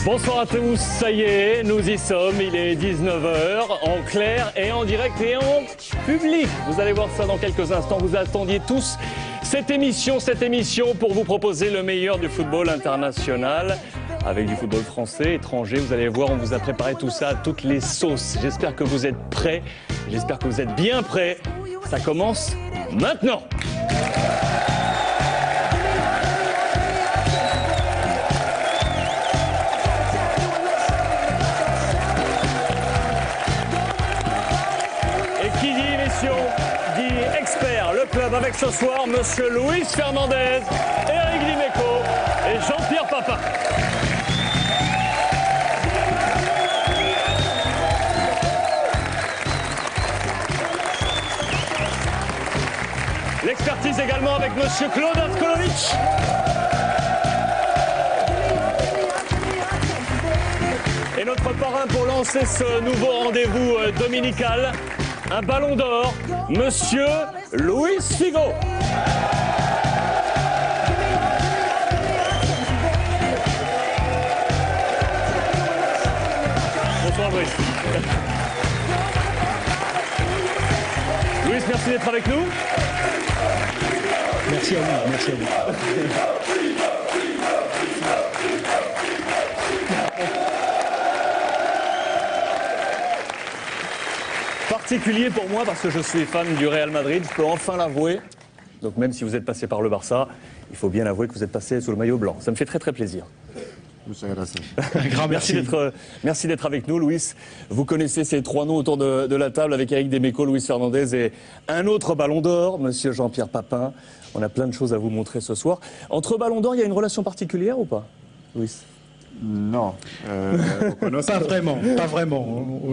Bonsoir à tous, ça y est, nous y sommes, il est 19 h en clair et en direct et en public. Vous allez voir ça dans quelques instants, vous attendiez tous cette émission pour vous proposer le meilleur du football international. Avec du football français, étranger, vous allez voir, on vous a préparé tout ça à toutes les sauces. J'espère que vous êtes prêts, j'espère que vous êtes bien prêts. Ça commence maintenant. Et qui dit émission, dit expert. Le club avec ce soir, monsieur Luis Fernandez, Eric Dimeco et Jean-Pierre Papin. L'expertise également avec monsieur Claude Askolovic. Et notre parrain pour lancer ce nouveau rendez-vous dominical, un ballon d'or, monsieur Luis Figo. Bonsoir Luis. Luis, merci d'être avec nous. Merci à vous, merci à vous. Particulier pour moi parce que je suis fan du Real Madrid, je peux enfin l'avouer. Donc même si vous êtes passé par le Barça, il faut bien avouer que vous êtes passé sous le maillot blanc. Ça me fait très très plaisir. Un grand merci. Merci d'être avec nous, Luis. Vous connaissez ces trois noms autour de la table avec Eric Dimeco, Luis Fernandez et un autre ballon d'or, monsieur Jean-Pierre Papin. On a plein de choses à vous montrer ce soir. Entre ballons d'or, il y a une relation particulière ou pas, Luis? Non, pas vraiment.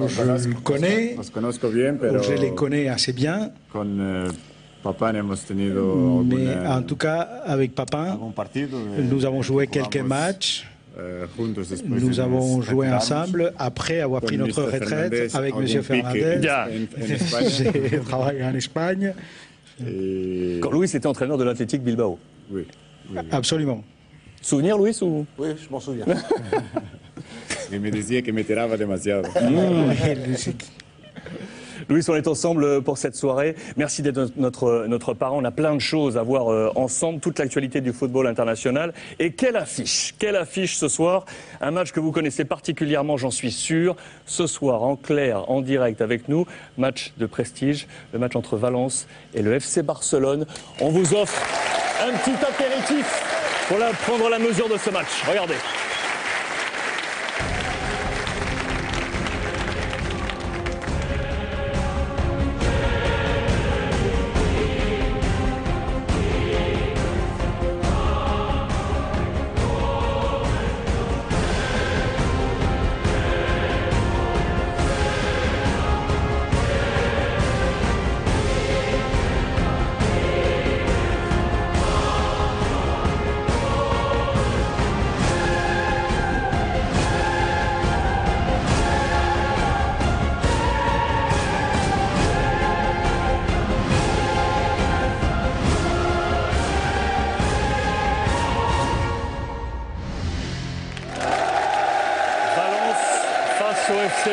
Je le connais, je les connais assez bien. Mais en tout cas, avec Papin, nous avons joué quelques matchs. Nous avons joué ensemble après avoir pris notre retraite avec M. Fernandez. J'ai travaillé en Espagne. Quand Luis était entraîneur de l'Athletic Bilbao. Oui. Absolument. Souvenir, Luis, ou... Oui, je m'en souviens. Il me disait que me tirava demasiado. Luis, on est ensemble pour cette soirée. Merci d'être notre parent. On a plein de choses à voir ensemble, toute l'actualité du football international. Et quelle affiche ce soir. Un match que vous connaissez particulièrement, j'en suis sûr. Ce soir, en clair, en direct avec nous, match de prestige, le match entre Valence et le FC Barcelone. On vous offre un petit apéritif pour prendre la mesure de ce match. Regardez.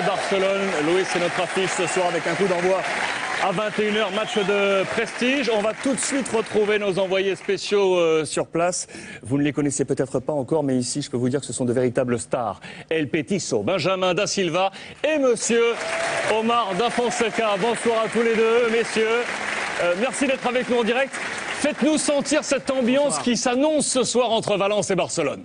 Barcelone. Luis, c'est notre affiche ce soir avec un coup d'envoi à 21 h, match de prestige. On va tout de suite retrouver nos envoyés spéciaux sur place. Vous ne les connaissez peut-être pas encore, mais ici, je peux vous dire que ce sont de véritables stars. El Petiso, Benjamin Da Silva et monsieur Omar Da Fonseca. Bonsoir à tous les deux, messieurs. Merci d'être avec nous en direct. Faites-nous sentir cette ambiance qui s'annonce ce soir entre Valence et Barcelone.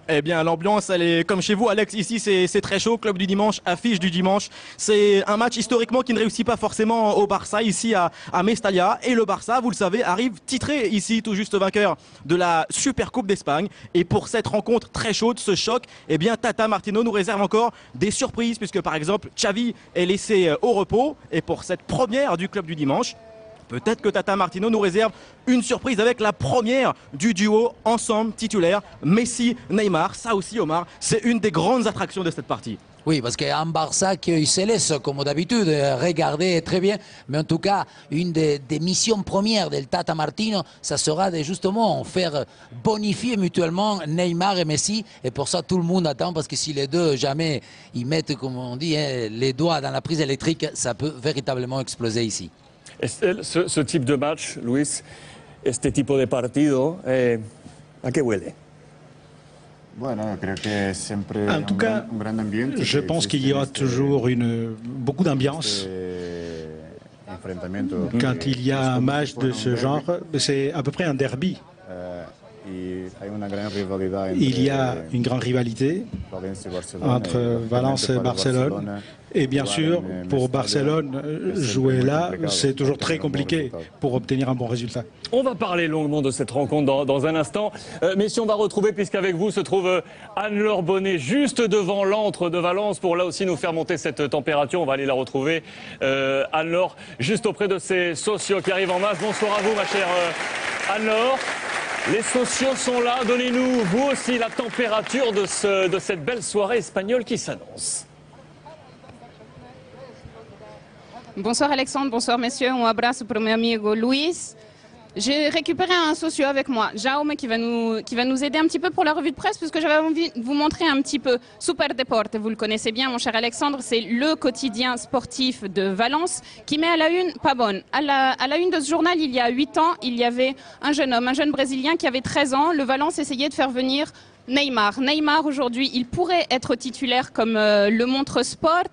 Eh bien, l'ambiance, elle est comme chez vous, Alex. Ici, c'est très chaud. Club du dimanche, affiche du dimanche. C'est un match historiquement qui ne réussit pas forcément au Barça, ici à Mestalla. Et le Barça, vous le savez, arrive titré ici, tout juste vainqueur de la Supercoupe d'Espagne. Et pour cette rencontre très chaude, ce choc, eh bien, Tata Martino nous réserve encore des surprises, puisque par exemple, Xavi est laissé au repos. Et pour cette première du club du dimanche, peut-être que Tata Martino nous réserve une surprise avec la première du duo ensemble titulaire Messi-Neymar. Ça aussi, Omar, c'est une des grandes attractions de cette partie. Oui, parce qu'un Barça qui se laisse, comme d'habitude, regarder très bien. Mais en tout cas, une des missions premières del Tata Martino, ça sera de justement faire bonifier mutuellement Neymar et Messi. Et pour ça, tout le monde attend, parce que si les deux, jamais, ils mettent, comme on dit, les doigts dans la prise électrique, ça peut véritablement exploser ici. Ce type de match, Luis, este tipo de partido, ¿a qué huele? En tout cas, je pense qu'il y aura toujours beaucoup d'ambiance. Quand il y a un match de ce genre, c'est à peu près un derby. Il y a une grande rivalité entre Valence et Barcelone. Et bien sûr, pour Barcelone, jouer là, c'est toujours très compliqué pour obtenir un bon résultat. On va parler longuement de cette rencontre dans un instant. Messieurs, on va retrouver, puisqu'avec vous se trouve Anne-Laure Bonnet, juste devant l'antre de Valence, pour là aussi nous faire monter cette température. On va aller la retrouver. Anne-Laure, juste auprès de ses socios qui arrivent en masse. Bonsoir à vous, ma chère Anne-Laure. Les socios sont là. Donnez-nous, vous aussi, la température de cette belle soirée espagnole qui s'annonce. Bonsoir Alexandre, bonsoir messieurs, un abraço pour mon amigo Luis. J'ai récupéré un socio avec moi, Jaume, qui va nous aider un petit peu pour la revue de presse, puisque j'avais envie de vous montrer un petit peu Super Deporte. Vous le connaissez bien, mon cher Alexandre, c'est le quotidien sportif de Valence qui met à la une, pas bonne, à la une de ce journal, il y a 8 ans, il y avait un jeune homme, un jeune Brésilien qui avait 13 ans. Le Valence essayait de faire venir Neymar. Neymar, aujourd'hui, il pourrait être titulaire comme le montre Sport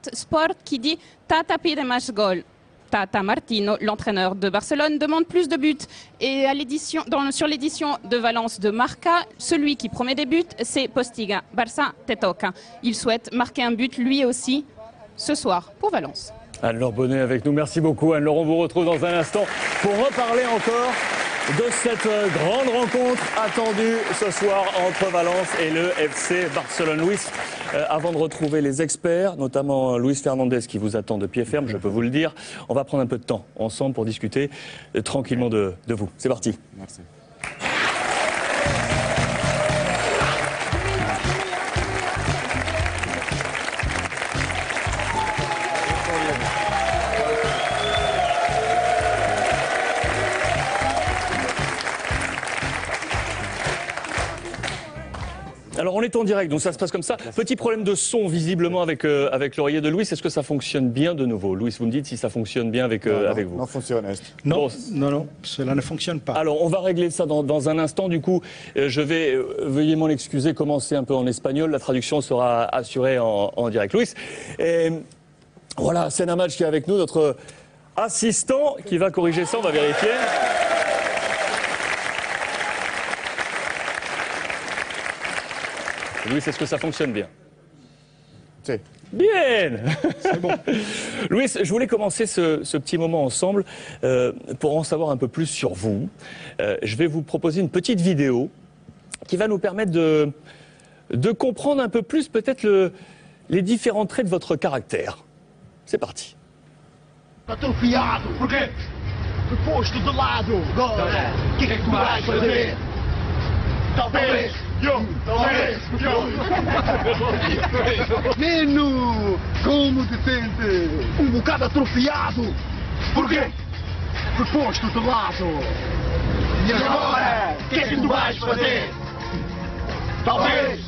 qui dit « Tata pide más gol ». Tata Martino, l'entraîneur de Barcelone, demande plus de buts. Et sur l'édition de Valence de Marca, celui qui promet des buts, c'est Postiga. Barça te toca. Il souhaite marquer un but lui aussi ce soir pour Valence. Anne-Laure Bonnet avec nous. Merci beaucoup Anne-Laure. On vous retrouve dans un instant pour reparler encore de cette grande rencontre attendue ce soir entre Valence et le FC Barcelone. Luis, avant de retrouver les experts, notamment Luis Fernandez qui vous attend de pied ferme, je peux vous le dire, on va prendre un peu de temps ensemble pour discuter tranquillement de vous. C'est parti. Merci. Alors on est en direct, donc ça se passe comme ça. Petit problème de son visiblement avec l'oreiller de Luis. Est-ce que ça fonctionne bien de nouveau? Luis, vous me dites si ça fonctionne bien avec vous. Non, fonctionne. Non, non, cela ne fonctionne pas. Alors on va régler ça dans un instant. Du coup, je vais, veuillez m'en excuser, commencer un peu en espagnol. La traduction sera assurée en direct. Luis, voilà, Sena Match qui est avec nous, notre assistant qui va corriger ça, on va vérifier. Luis, est-ce que ça fonctionne bien? Si. Bien. C'est bon. Luis, je voulais commencer ce petit moment ensemble pour en savoir un peu plus sur vous. Je vais vous proposer une petite vidéo qui va nous permettre de comprendre un peu plus peut-être les différents traits de votre caractère. C'est parti. Atrofiado, porque posto de lado, agora, o que é que tu vais fazer? Talvez, Menino, como te sentes? Bocado atrofiado, porquê? Posto de lado. E agora, o que é que tu vais fazer? Talvez,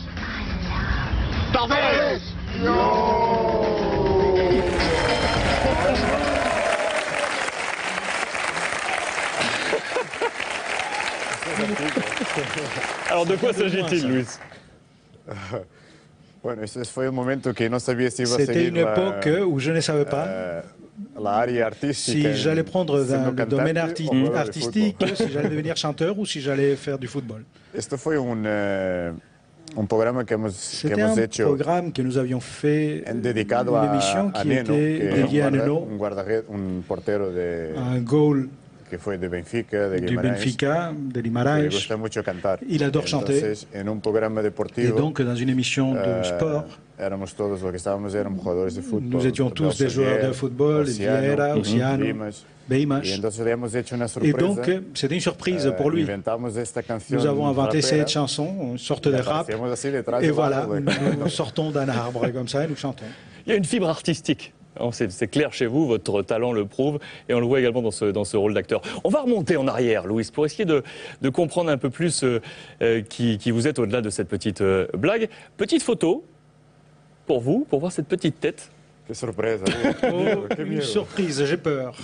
Alors de quoi s'agit-il, Luis? C'était une époque où je ne savais pas si j'allais prendre le domaine artistique, si j'allais devenir chanteur ou si j'allais faire du football. C'était un programme que nous avions fait, une émission qui était dédiée à Nuno, un goal que fue de Benfica, de du Guimarães, Benfica, de que le Guimarães. gusta mucho cantar. Il adore chanter. Entonces, en un programa Et deportivo, donc, dans une émission de sport, éramos todos los que estábamos, éramos jugadores de fútbol. nous étions tous des joueurs de football, Vieira, Oceano, Beimas. Y entonces habíamos hecho una Et sorpresa. donc, c'était une surprise pour lui. Inventamos esta canción Nous avons inventé rapera, cette chanson, une sorte de rap. aparecíamos así detrás Et del voilà, árbol. nous sortons d'un arbre comme ça et nous chantons. Il y a une fibre artistique. C'est clair chez vous, votre talent le prouve, et on le voit également dans ce rôle d'acteur. On va remonter en arrière, Luis, pour essayer de comprendre un peu plus qui vous êtes au-delà de cette petite blague. Petite photo pour vous, pour voir cette petite tête. Qué sorpresa. Oh, Qué une miedo. surprise, j'ai peur.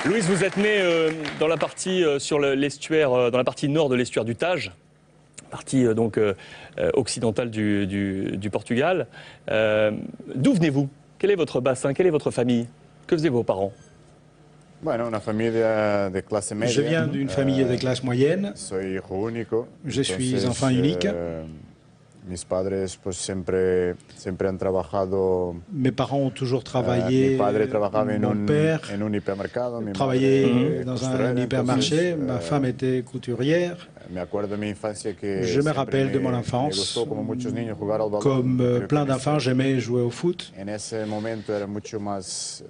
Luis, vous êtes né dans la partie sur l'estuaire, dans la partie nord de l'estuaire du Tage, partie donc occidentale du Portugal. D'où venez-vous? Quel est votre bassin? Quelle est votre famille? Que faisaient vos parents? Bueno, una familia de clase media. Je viens d'une famille de classe moyenne. Soy hijo único. Je suis Entonces, enfant unique. Mis padres pues siempre han trabajado. Mes parents ont toujours travaillé. Mi padre trabajaba Mon père en un hipermercado. Mi travaillait madre dans costurera, un hypermarché. entonces, Ma femme était couturière. Me acuerdo de mi infancia que Je me siempre rappelle de mon me enfance. gustó, como muchos niños, jugar al balón. Comme Creo que plein en d'enfants, ese- j'aimais jouer au foot. En ese momento era mucho más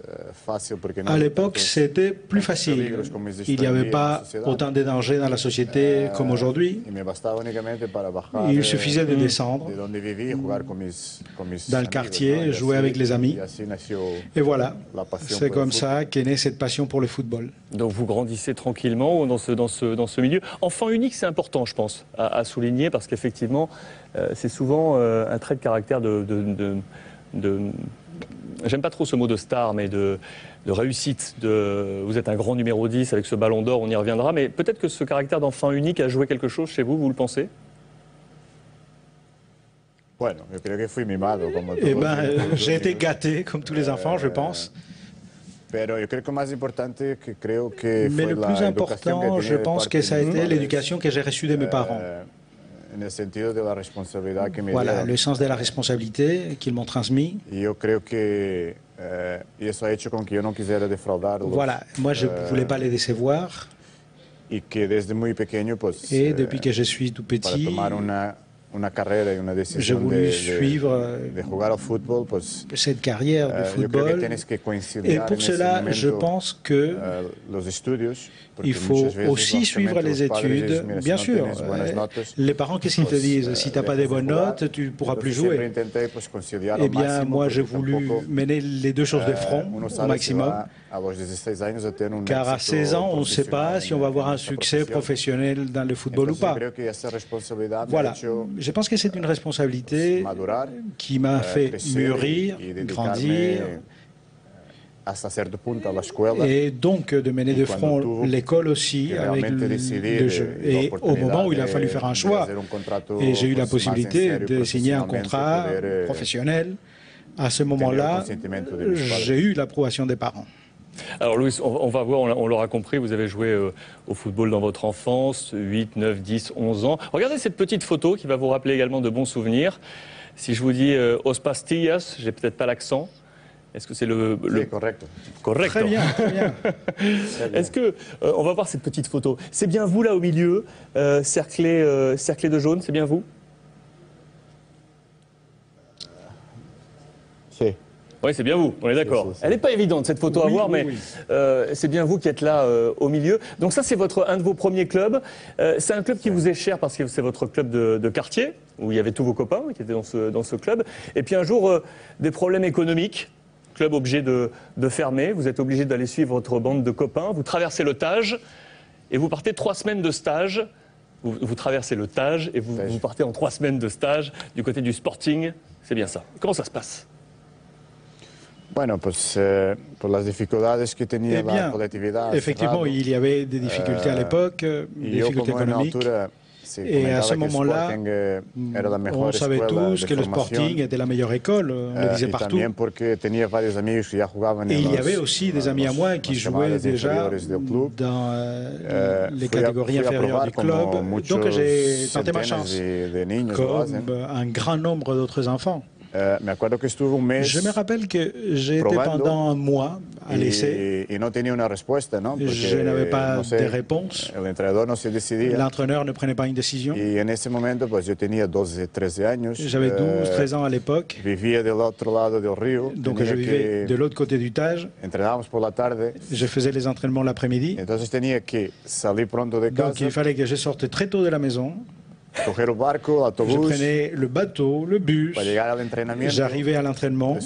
fácil porque no À había l'époque, tantos c'était plus facile. peligros como existen Il n'y hoy en avait día en la pas sociedad. autant de dangers dans la société comme aujourd'hui. Y me bastaba únicamente para bajar Il suffisait de descendre de donde viví y jugar con mis dans le amigos, quartier, ¿no? Y jouer así- avec les amis. y así nació Et voilà, la passion c'est pour le comme foot. ça qu'est née cette passion pour le football. Donc vous grandissez tranquillement dans ce milieu. Enfant unique, c'est important, je pense, à souligner, parce qu'effectivement, c'est souvent un trait de caractère j'aime pas trop ce mot de star, mais de réussite. Vous êtes un grand numéro 10 avec ce ballon d'or, on y reviendra, mais peut-être que ce caractère d'enfant unique a joué quelque chose chez vous, vous le pensez? Bueno, yo creo que fui mimado como Eh todos ben, los j'ai été niños. gâté comme tous les enfants, je pense. Pero yo creo que más importante que creo que Mais fue le la plus educación que important, tenía je de pense parte que ça a de mis été padres, l'éducation que j'ai reçue de mes parents. en el sentido de la responsabilidad que me Voilà, dieron. le sens de la responsabilité qu'ils m'ont transmis. Y yo creo que y eso ha hecho con que yo no quisiera defraudarlos. Voilà, moi je ne voulais pas les décevoir. Y que desde muy pequeño, pues, Et depuis que je suis tout para petit, tomar una carrera y una j'ai decisión voulu suivre de jugar al fútbol, pues cette carrière de yo creo que football. tienes que Et conciliar pour en ese cela, momento, je pense que los estudios. Porque il faut muchas veces, aussi suivre lógicamente, les los padres études. dicen, mira, Bien si no sûr, tienes buenas notas, les parents, qu'est-ce qu'ils te pues, disent? Si tu n'as pas des dejas de bonnes jugar. notes, tu ne pourras plus Entonces, siempre jouer. intenté, pues, conciliar Eh al bien, máximo, moi, j'ai porque voulu tampoco, mener les deux choses de front uno au sabe si maximum. va a los 16 años a tener un Car à éxito 16 ans, on ne sait pas profesional si on va avoir en un esta succès profesión. professionnel dans le football ou Entonces, pas. creo que esa responsabilidad me ha Voilà, hecho je pense que c'est une responsabilité madurar, qui m'a fait crecer mûrir, y dedicarme grandir, hasta cierto punto a la escuela. et donc de mener de front Cuando tuvo l'école aussi que avec realmente decidir le jeu. la Et au moment où il a fallu faire un choix, hacer un contrato, et j'ai eu la pues, más en possibilité serio, de signer un profesionalmente, contrat poder, professionnel, à ce tener moment-là, el consentimiento de mis padres. j'ai eu l'approbation des parents. Alors Luis, on va voir, on l'aura compris, vous avez joué au football dans votre enfance, 8, 9, 10, 11 ans. Regardez cette petite photo qui va vous rappeler également de bons souvenirs. Si je vous dis Os Pastillas, j'ai peut-être pas l'accent. Est-ce que c'est le... Sí, correcto. Correcto. Très bien, très bien. Est-ce que, on va voir cette petite photo. C'est bien vous là au milieu, cerclé de jaune, c'est bien vous? Sí. Oui, c'est bien vous, on est d'accord. Si, si. Elle n'est pas évidente cette photo à Oui, voir, oui, mais oui. c'est bien vous qui êtes là au milieu. Donc ça, c'est un de vos premiers clubs. C'est un club qui vous est cher parce que c'est votre club de quartier, où il y avait tous vos copains qui étaient dans ce club. Et puis un jour, des problèmes économiques, club obligé de fermer, vous êtes obligé d'aller suivre votre bande de copains, vous traversez le Tage et vous partez 3 semaines de stage. Vous traversez le Tage et vous partez en 3 semaines de stage du côté du Sporting. C'est bien ça. Comment ça se passe? Bueno, pues por las dificultades que tenía Eh la bien, colectividad. effectivement, il y avait des difficultés à l'époque, des Y yo, difficultés como en économiques. altura, se Et à ce comentaba que el moment-là, Sporting era la on mejor savait escuela tous de que le formación, Sporting était la meilleure école, on le disait y partout. también porque tenía varios amigos que ya jugaban Et en il y los- avait aussi des amis à moi qui los jouaient chavales déjà inferiores del club. dans les Fui a- catégories fui a inférieures probar du como club. muchos Donc j'ai tenté ma centenas chance, de niños lo hacen. comme un grand nombre d'autres enfants. Je me rappelle que j'ai été pendant un mois à l'essai. Je n'avais pas de réponse. L'entraîneur ne prenait pas une décision. J'avais 12-13 ans à l'époque. Donc je vivais de l'autre côté du Tage. Je faisais les entraînements l'après-midi. Donc il fallait que je sorte très tôt de la maison. Je prenais le bateau, le bus, j'arrivais à l'entraînement.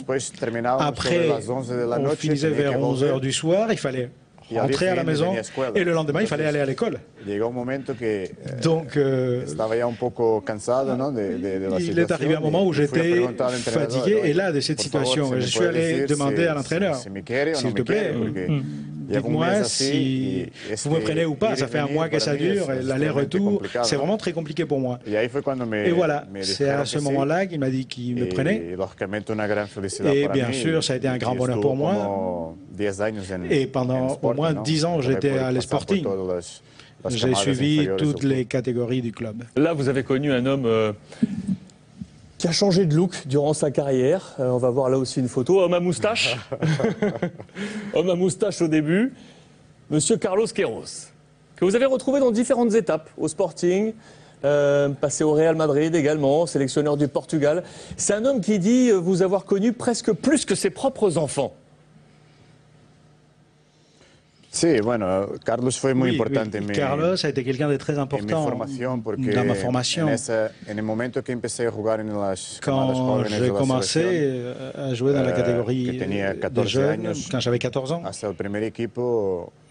Après, on finissait vers 11h du soir, il fallait rentrer à la maison et le lendemain, il fallait aller à l'école. Donc, il est arrivé un moment où j'étais fatigué et là, de cette situation, je suis allé demander à l'entraîneur, s'il te plaît, dites-moi si vous me prenez ou pas. Ça fait un mois que ça dure, l'aller-retour, c'est vraiment très compliqué pour moi. Et voilà, c'est à ce moment-là qu'il m'a dit qu'il me prenait. Et bien sûr, ça a été un grand bonheur pour moi. Et pendant au moins 10 ans, j'étais à l'Sporting. J'ai suivi toutes les catégories du club. Là, vous avez connu un homme qui a changé de look durant sa carrière. On va voir là aussi une photo. Homme à moustache. Homme à moustache au début. Monsieur Carlos Queiroz, que vous avez retrouvé dans différentes étapes. Au Sporting, passé au Real Madrid également, sélectionneur du Portugal. C'est un homme qui dit vous avoir connu presque plus que ses propres enfants. Carlos fue muy importante. Carlos a été quelqu'un de très important dans ma formation. Quand j'ai commencé à jouer dans la catégorie des jeunes, quand j'avais 14 ans,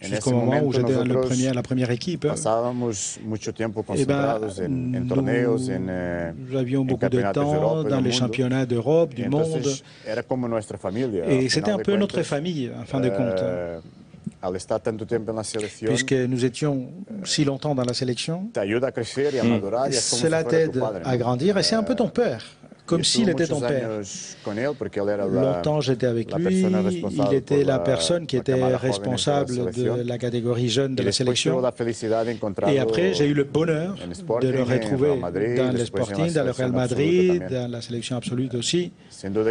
jusqu'au moment où j'étais dans la première équipe, nous avions beaucoup de temps dans les championnats d'Europe, du monde, et c'était un peu notre famille, en fin de compte. Puisque nous étions si longtemps dans la sélection, cela t'aide à grandir et c'est un peu ton père, comme s'il était ton père. Longtemps j'étais avec lui, il était la personne qui était responsable de la catégorie jeune de la sélection. Et après j'ai eu le bonheur de le retrouver dans le Sporting, dans le Real Madrid, dans la sélection absolue aussi. Donc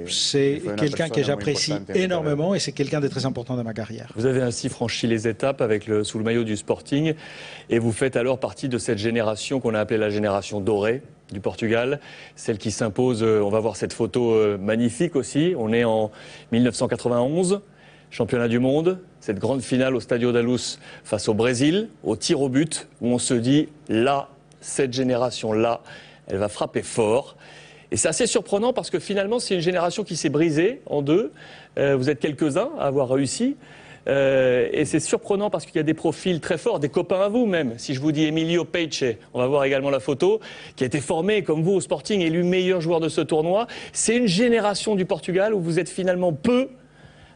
c'est quelqu'un que j'apprécie énormément et c'est quelqu'un de très important dans ma carrière. Vous avez ainsi franchi les étapes sous le maillot du Sporting et vous faites alors partie de cette génération qu'on a appelée la génération dorée du Portugal, celle qui s'impose. On va voir cette photo magnifique aussi. On est en 1991, championnat du monde, cette grande finale au Stadio da Luz face au Brésil, au tir au but, où on se dit là, cette génération-là, elle va frapper fort. Et c'est assez surprenant parce que finalement, c'est une génération qui s'est brisée en deux. Vous êtes quelques-uns à avoir réussi. Et c'est surprenant parce qu'il y a des profils très forts, des copains à vous même. Si je vous dis Emilio Peixe, on va voir également la photo, qui a été formé comme vous au Sporting, élu meilleur joueur de ce tournoi. C'est une génération du Portugal où vous êtes finalement peu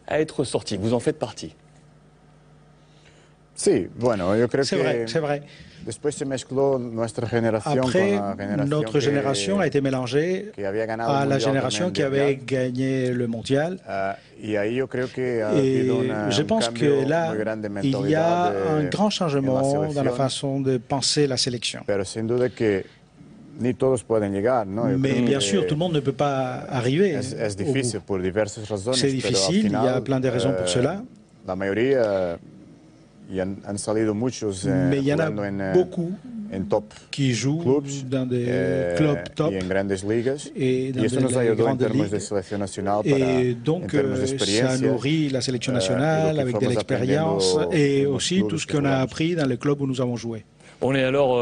à être sortis. Vous en faites partie. C'est vrai. Après, notre génération a été mélangée à la génération qui avait gagné le mondial. Et je pense que là, il y a un grand changement dans la façon de penser la sélection. Mais bien sûr, tout le monde ne peut pas arriver. C'est difficile, il y a plein de raisons pour cela. Mais il y en a beaucoup qui jouent dans des clubs top et dans des grandes ligues. Et donc, ça nourrit la sélection nationale avec de l'expérience et aussi tout ce qu'on a appris dans les clubs où nous avons joué. On est alors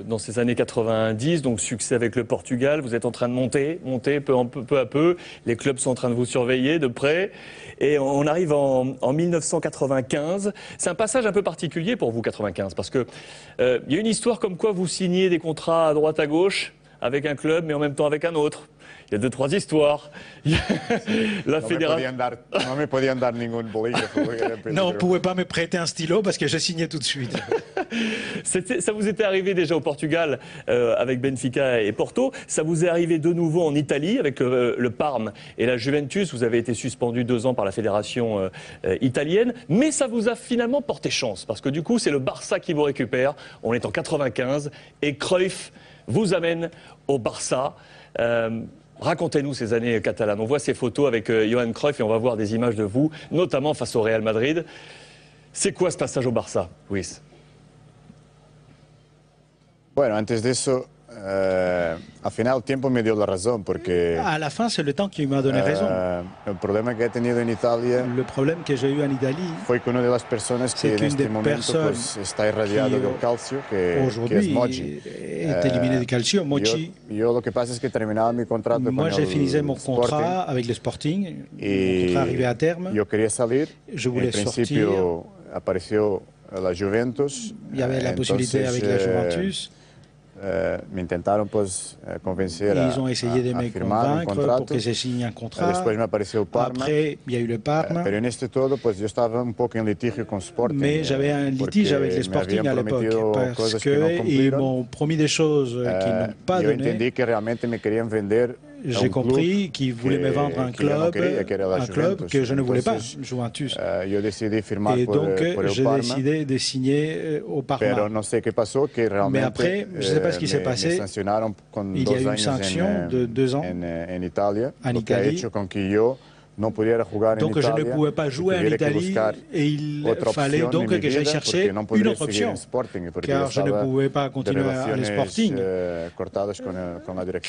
dans ces années 90, donc succès avec le Portugal. Vous êtes en train de monter peu à peu. Les clubs sont en train de vous surveiller de près. Et on arrive en 1995. C'est un passage un peu particulier pour vous, 95, parce que il y a une histoire comme quoi vous signez des contrats à droite à gauche avec un club, mais en même temps avec un autre. Il y a 2-3 histoires. La fédération. Non, on ne pouvait pas me prêter un stylo parce que je signais tout de suite. Ça vous était arrivé déjà au Portugal avec Benfica et Porto. Ça vous est arrivé de nouveau en Italie avec le Parme et la Juventus. Vous avez été suspendu 2 ans par la fédération italienne. Mais ça vous a finalement porté chance parce que du coup, c'est le Barça qui vous récupère. On est en 95 et Cruyff vous amène au Barça. Racontez-nous ces années catalanes. On voit ces photos avec Johan Cruyff et on va voir des images de vous, notamment face au Real Madrid. C'est quoi ce passage au Barça, Luis? Bueno, antes de eso, al final el tiempo me dio la razón porque... À la fin, c'est le temps qui m'a donné raison. El problema que he tenido en Italia Le problème que j'ai eu en Italie, fue que una de las personas que en este momento pues, está irradiado del calcio, que es Mochi. est éliminé du calcio, Mochi. Yo lo que pasa es que terminaba mi contrato Moi, con j'ai el fini mon contrat Sporting avec le Sporting. Mon y contrat arrivait à terme. yo quería salir. Je voulais En principio apareció la Juventus. Il y avait la possibilité avec la Juventus. Me intentaron pues convencer Ils ont essayé de me convaincre pour que je signe un contrat. Después me apareció el Parma. Après, il y a eu le Parma. Pero en este todo, pues yo estaba un poco en litigio con Sporting. Mais j'avais un litige avec le Sporting à l'époque parce qu'ils m'ont promis des choses qu'ils n'ont pas yo données. entendí que realmente me querían vender. J'ai compris qu'ils voulaient me vendre un club que je ne voulais pas, Juventus. Yo decidí firmar Et donc, por el j'ai Parma. décidé de signer au Parma. Pero no sé qué pasó, que realmente Mais après, je ne sais pas ce qui s'est passé. Il y a eu une sanction de 2 ans en Italia, en lo que ha Italie. hecho con que yo no pudiera jugar Donc en je Italia. ne pouvais pas jouer en Italie et il fallait donc que j'aille chercher une autre option, car je ne pouvais pas continuer à aller Sporting,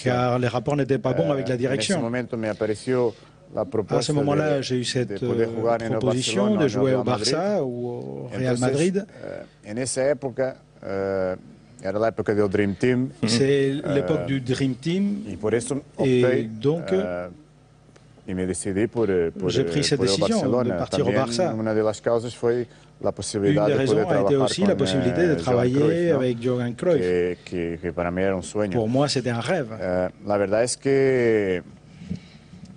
car les rapports n'étaient pas bons avec la direction. À ce moment-là, j'ai eu cette proposition de jouer au Barça ou au Real Madrid. Era la época del Dream Team. C'est l'époque du Dream Team. Y por eso Et opté, donc, y me decidí por j'ai pris cette por el décision de Barcelona. partir au También Barça. una de las causas fue la Une posibilidad des de poder raisons a été trabajar aussi la con, possibilité de Johan travailler Cruyff, ¿no? avec Johan Cruyff. Que para mí era un sueño. Pour moi, c'était un rêve. La verdad es que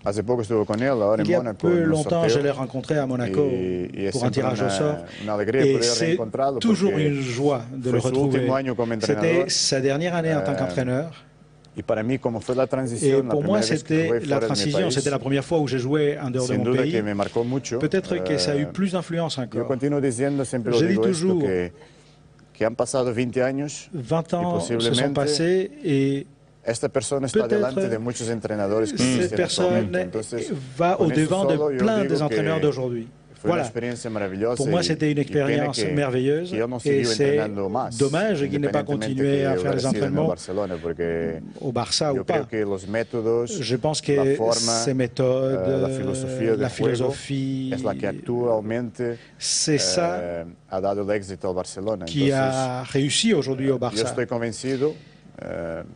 hace poco estuve con él, ahora Il y en a Mónaco. peu en un longtemps, sorteo. je l'ai rencontré à Monaco Y es pour un siempre tirage au sort. una alegría Et poder c'est reencontrarlo toujours porque une joie de le fue su retrouver. último año como C'était entrenador. sa dernière année en tant qu'entraîneur. Y para mí, como fue la Et transición, la pour moi, primera vez que c'était jugué la fuera de mi transition, país, c'était la première fois où j'ai joué en dehors de sin mon duda que pays. me marcó mucho. Peut-être que ça a eu plus d'influence Yo encore. continuo diciendo, siempre lo Je dis digo esto, toujours, que han pasado 20 años 20 y ans se sont posiblemente passés et esta persona está peut-être delante de muchos entrenadores que cette existen personne actualmente. Entonces, va con au-devant eso solo de yo plein digo des entraîneurs que d'aujourd'hui. fue una Voilà. experiencia maravillosa. Pour moi, c'était une y pena expérience que merveilleuse yo no et siguió c'est entrenando más, dommage qu'il n'ait pas independientemente continué que à faire hubiera les sido en el entraînements Barcelona, porque au Barça ou yo pas. creo que los métodos, Je pense la que forma, ces méthodes, la filosofía la del juego philosophie, es la que actualmente c'est ça ha dado el éxito al Barcelona. qui a réussi aujourd'hui au Yo Barça. estoy convencido,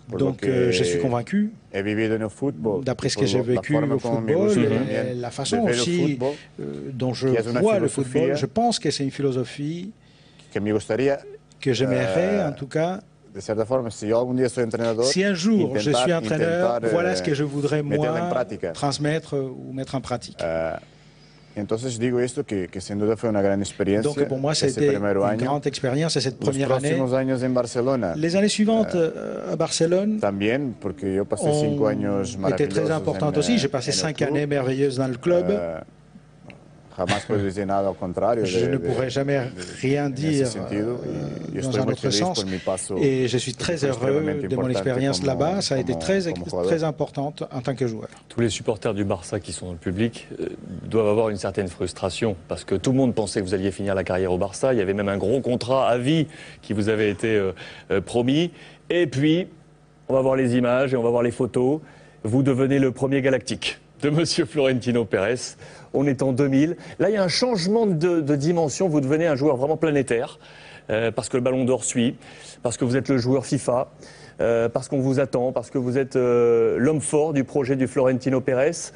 por Donc lo que je suis convaincu, he vivido en el fútbol, d'après ce por que j'ai la vécu forma au como me football, gusta et también la façon de ver el aussi fútbol, dont je qui est une vois le philosophie, football, je pense que c'est une philosophie que me gustaría, que j'aimerais en tout cas. de cierta forma, si yo algún día soy entrenador, Si un jour je suis entraîneur, intentar, voilà ce que je voudrais meterla en moi práctica. transmettre ou mettre en pratique. Entonces digo esto que sin duda fue una gran experiencia. Donc pour moi, ese c'était primer une año. grande expérience et cette Los première année. próximos años en Barcelona. Les années suivantes à Barcelone También, porque yo pasé 5 años ont été maravillosos très importantes aussi. J'ai passé 5 années merveilleuses dans le club. Jamás puedo decir nada al contrario. Je ne pourrais jamais rien dire dans un autre sens. Et je suis très heureux de mon expérience là-bas. Ça a été très importante en tant que joueur. Tous les supporters du Barça qui sont dans le public doivent avoir une certaine frustration parce que tout le monde pensait que vous alliez finir la carrière au Barça. Il y avait même un gros contrat à vie qui vous avait été promis. Et puis, on va voir les images et on va voir les photos. Vous devenez le premier galactique de Monsieur Florentino Pérez. On est en 2000. Là, il y a un changement de dimension. Vous devenez un joueur vraiment planétaire parce que le Ballon d'Or suit, parce que vous êtes le joueur FIFA, parce qu'on vous attend, parce que vous êtes l'homme fort du projet du Florentino Pérez.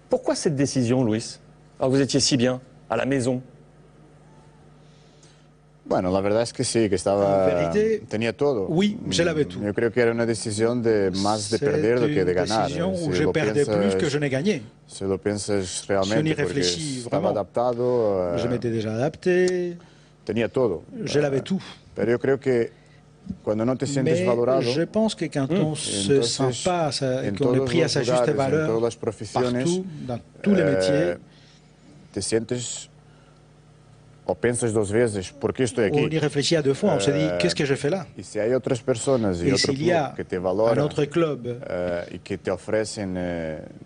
Pourquoi cette décision, Luis? Alors vous étiez si bien à la maison. Bueno, la verdad es que sí, que estaba, tenía todo. Oui, je l'avais tout. Yo creo que era una decisión de más de perder do que de ganar. C'est une décision où je perdais plus que je n'ai gagné. Si lo piensas realmente, Si on y porque réfléchit estaba vraiment, adaptado. Je m'étais déjà adapté. Tenía todo. Je l'avais tout. Pero yo creo que cuando no te sientes Mais valorado, je pense que quand on ne se sent pas, qu'on est pris à sa juste valeur, partout, dans tous les métiers, te sientes o piensas dos veces, ¿por qué estoy aquí? On y réfléchit à deux fois, on se dit, qu'est-ce que je fais là? Y si hay otras personas y otro club que te valoran, un autre club y que te ofrecen,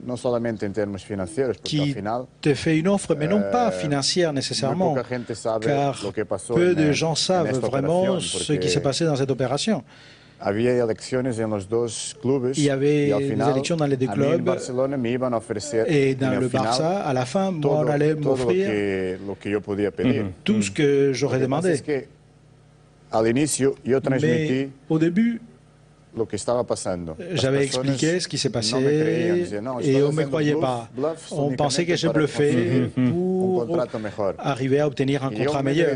no solamente en términos financieros, porque al final te fait une offre, mais non pas financière nécessairement, muy poca gente sabe car lo que pasó peu de en gens savent vraiment ce qui s'est passé dans cette opération. Había elecciones en los dos clubes Il y avait y al des final, élections dans les deux a mí en clubs Barcelona me iban a ofrecer et dans en le el final, Barça, à la fin, moi, todo, on allait todo m'offrir lo que yo podía pedir. tout ce que j'aurais demandé. Es que al inicio yo transmití Mais au début, lo que estaba pasando. j'avais expliqué ce qui s'est passé et on ne me croyait pas. On pensait que je bluffais pour arriver à obtenir un contrat meilleur.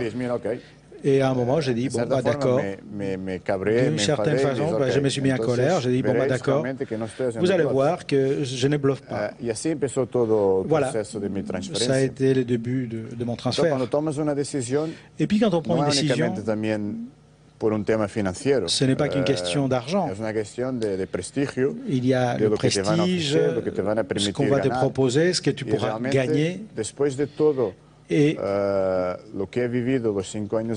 Et à un moment, j'ai dit, bon, bah, d'accord. D'une certaine façon, je me suis mis en colère. J'ai dit, bon, bah, d'accord. Vous allez voir que je ne bluffe pas. Voilà. Ça a été le début de mon transfert. Et puis, quand on prend une décision, ce n'est pas qu'une question d'argent. Il y a le prestige, ce qu'on va te proposer, ce que tu pourras gagner. Et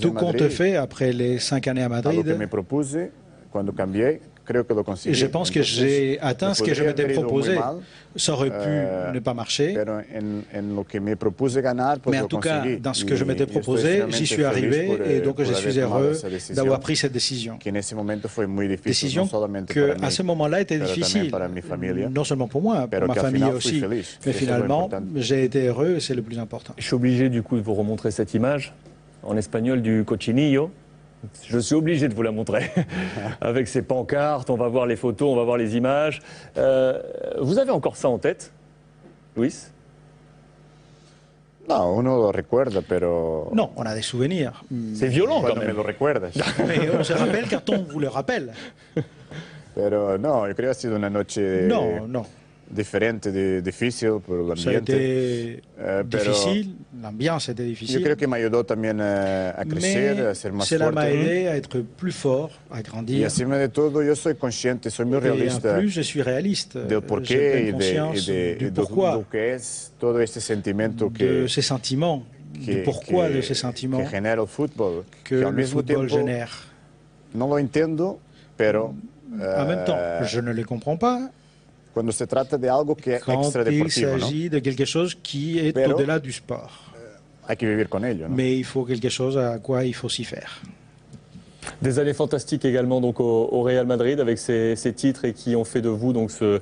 tout compte fait, après les 5 années à Madrid, je pense que j'ai atteint ce que je m'étais proposé. Ça aurait pu ne pas marcher, mais en tout cas, dans ce que je m'étais proposé, j'y suis arrivé et donc je suis heureux d'avoir pris cette décision. Décision qui, à ce moment-là, était difficile, non seulement pour moi, pour ma famille aussi, mais finalement, j'ai été heureux et c'est le plus important. Je suis obligé du coup de vous remontrer cette image en espagnol du cochinillo. Je suis obligé de vous la montrer. Avec ces pancartes, on va voir les photos, on va voir les images. Vous avez encore ça en tête, Luis? Non, uno lo recuerda, pero... Non, on a des souvenirs. C'est violent quand même. Me lo recuerdas. Mais on se rappelle quand on vous le rappelle. Pero no, yo creo que ha sido una noche... Non. Diferente, difícil por el ambiente. Ça a été difficile, l'ambiance était difficile. Yo creo que me ayudó también a crecer, a ser más fuerte. Cela m'a aidé à être plus fort, à grandir. Y encima de todo, yo soy consciente, soy muy realista. Et en plus, je suis réaliste. Del porqué du pourquoi. Lo que es todo este sentimiento de ces sentiments, du pourquoi de ces sentiments que genera el fútbol, que le football génère. No lo entiendo, pero en même temps, je ne les comprends pas. Cuando se trata de algo que es extradeportivo, il s'agit de quelque chose qui est au-delà du sport. Hay que vivir con ello, ¿no? Mais il faut quelque chose à quoi il faut s'y faire. Des années fantastiques également donc au Real Madrid avec ces titres et qui ont fait de vous donc ce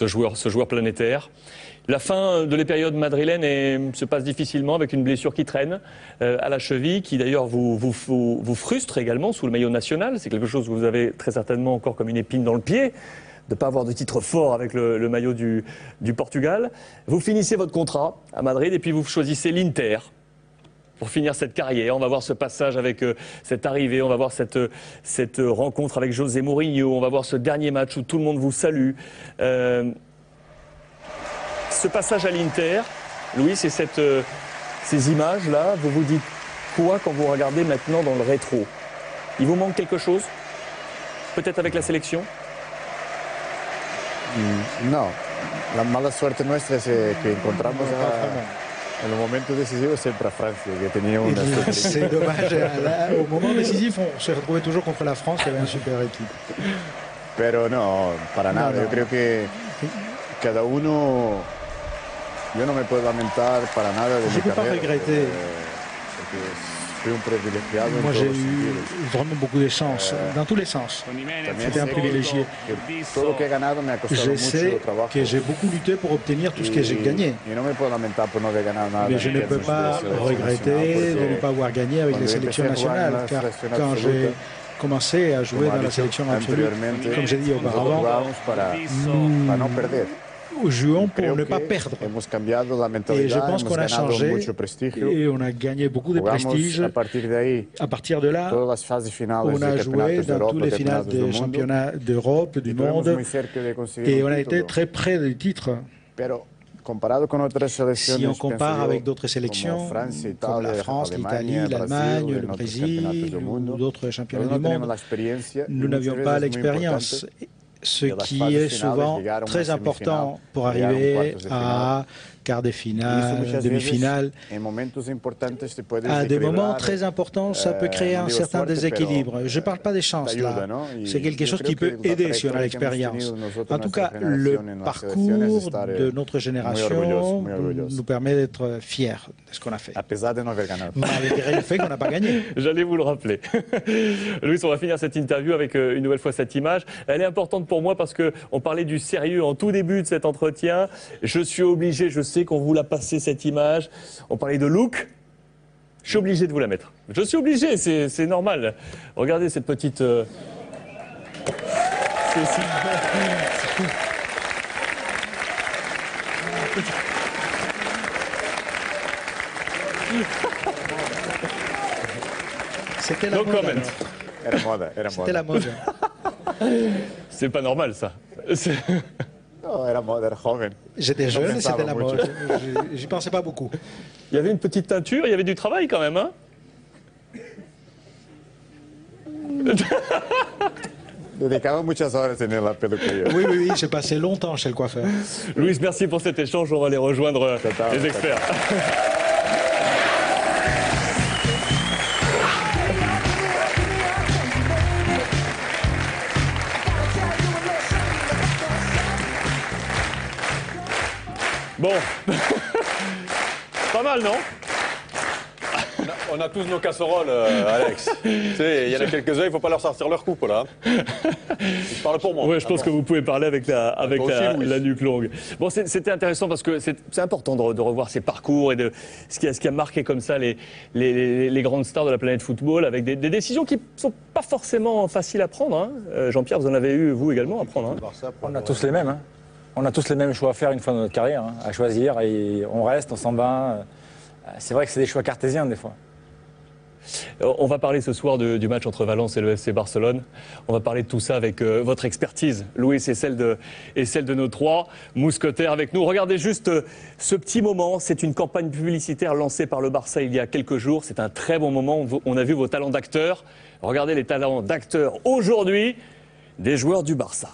joueur planétaire. La fin de la période madrilène se passe difficilement avec une blessure qui traîne à la cheville, qui d'ailleurs vous frustre également sous le maillot national. C'est quelque chose que vous avez très certainement encore comme une épine dans le pied, de ne pas avoir de titre fort avec le maillot du Portugal. Vous finissez votre contrat à Madrid et puis vous choisissez l'Inter pour finir cette carrière. On va voir ce passage avec cette arrivée, on va voir cette rencontre avec José Mourinho, on va voir ce dernier match où tout le monde vous salue. Ce passage à l'Inter, Louis, et ces images-là, vous vous dites quoi quand vous regardez maintenant dans le rétro? Il vous manque quelque chose? Peut-être avec la sélection? No, la mala suerte nuestra es que encontramos en el momento decisivo siempre a Francia, que tenía una super équipe. C'est dommage, au moment décisif, on se retrouvait toujours contre la France, qui avait une super équipe. Pero no, para nada, yo creo que cada uno, yo no me puedo lamentar para nada de mi carrera. Je ne peux pas regretter. Moi, j'ai eu vraiment beaucoup de chance, dans tous les sens. C'était un privilégié. Je sais que j'ai beaucoup lutté pour obtenir tout ce que j'ai gagné. Mais je ne peux pas regretter de ne pas avoir gagné avec les sélections nationales, car quand j'ai commencé à jouer dans la sélection absolue, comme j'ai dit auparavant, nous jouons pour ne pas perdre. Et je pense qu'on a changé et on a gagné beaucoup de prestige. À partir de là, on a joué dans toutes les finales des championnats d'Europe, du monde, et on a été très près du titre. Si on compare avec d'autres sélections, comme la France, l'Italie, l'Allemagne, le Brésil ou d'autres championnats du monde, nous n'avions pas l'expérience. Ce qui est souvent très important pour arriver à quart de finale, demi-finale. À des moments très importants, ça peut créer un certain déséquilibre. Je ne parle pas des chances là. C'est quelque chose qui peut aider si on a l'expérience. En tout cas, le parcours de notre génération nous permet d'être fiers de ce qu'on a fait. Malgré le fait qu'on n'a pas gagné. J'allais vous le rappeler. Luis, on va finir cette interview avec une nouvelle fois cette image. Elle est importante pour moi parce qu'on parlait du sérieux en tout début de cet entretien. Je suis obligé, je sais qu'on vous l'a passé cette image. On parlait de look. Je suis obligé de vous la mettre. Je suis obligé, c'est normal. Regardez cette petite... C'était la mode. C'était la mode. C'est pas normal, ça. J'étais jeune et c'était la mode. J'y pensais pas beaucoup. Il y avait une petite teinture, il y avait du travail quand même, hein? Oui, j'ai passé longtemps chez le coiffeur. Luis, merci pour cet échange. On va aller rejoindre les experts. Bon, pas mal, non? On a tous nos casseroles, Alex. Tu sais, il y en a quelques-uns, il ne faut pas leur sortir leur coupe, là. Je parle pour moi. Oui, je pense que vous pouvez parler avec la nuque longue. Bon, c'était intéressant parce que c'est important de revoir ces parcours et de ce qui a marqué comme ça les grandes stars de la planète football avec des décisions qui ne sont pas forcément faciles à prendre. Hein. Jean-Pierre, vous en avez eu, vous également, à prendre. Hein. On a tous les mêmes. Hein. On a tous les mêmes choix à faire une fois dans notre carrière, hein, à choisir. Et on reste, on s'en va. C'est vrai que c'est des choix cartésiens des fois. On va parler ce soir du match entre Valence et le FC Barcelone. On va parler de tout ça avec votre expertise, Luis, et celle de nos trois mousquetaires avec nous. Regardez juste ce petit moment. C'est une campagne publicitaire lancée par le Barça il y a quelques jours. C'est un très bon moment. On a vu vos talents d'acteurs. Regardez les talents d'acteurs aujourd'hui des joueurs du Barça.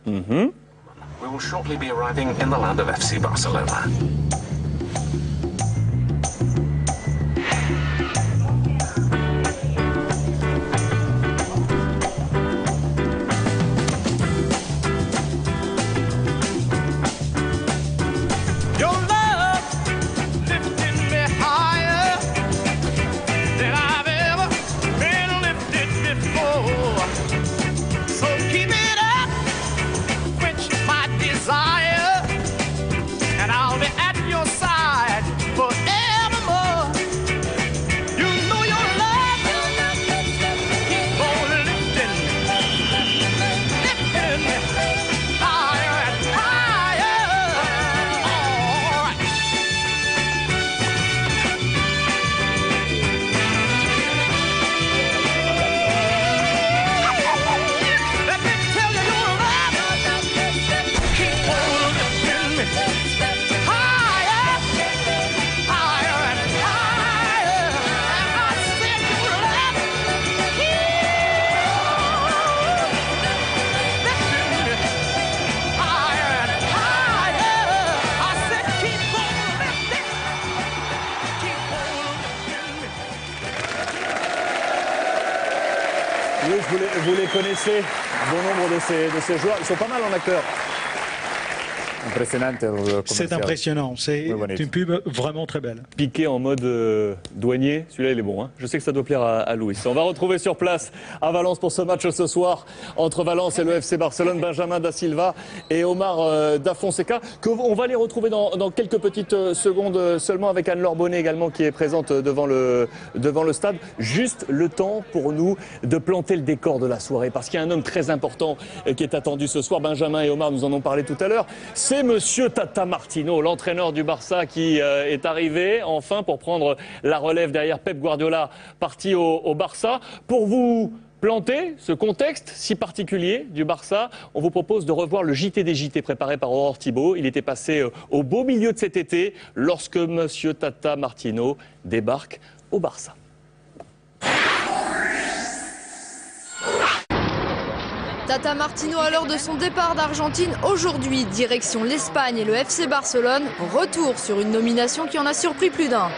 We will shortly be arriving in the land of FC Barcelona. Vous les connaissez, bon nombre de ces joueurs. Ils sont pas mal en acteurs. C'est impressionnant, c'est une pub vraiment très belle. Piqué en mode douanier, celui-là il est bon. Hein. Je sais que ça doit plaire à Luis. On va retrouver sur place à Valence pour ce match ce soir entre Valence et le FC Barcelone, Benjamin da Silva et Omar da Fonseca, on va les retrouver dans quelques petites secondes seulement avec Anne-Laure Bonnet également qui est présente devant le stade. Juste le temps pour nous de planter le décor de la soirée parce qu'il y a un homme très important qui est attendu ce soir. Benjamin et Omar nous en ont parlé tout à l'heure. C'est monsieur Tata Martino, l'entraîneur du Barça qui est arrivé enfin pour prendre la relève derrière Pep Guardiola, parti au Barça. Pour vous planter ce contexte si particulier du Barça, on vous propose de revoir le JT des JT préparé par Aurore Thibault. Il était passé au beau milieu de cet été lorsque monsieur Tata Martino débarque au Barça. Tata Martino à l'heure de son départ d'Argentine aujourd'hui, direction l'Espagne et le FC Barcelone, retour sur une nomination qui en a surpris plus d'un.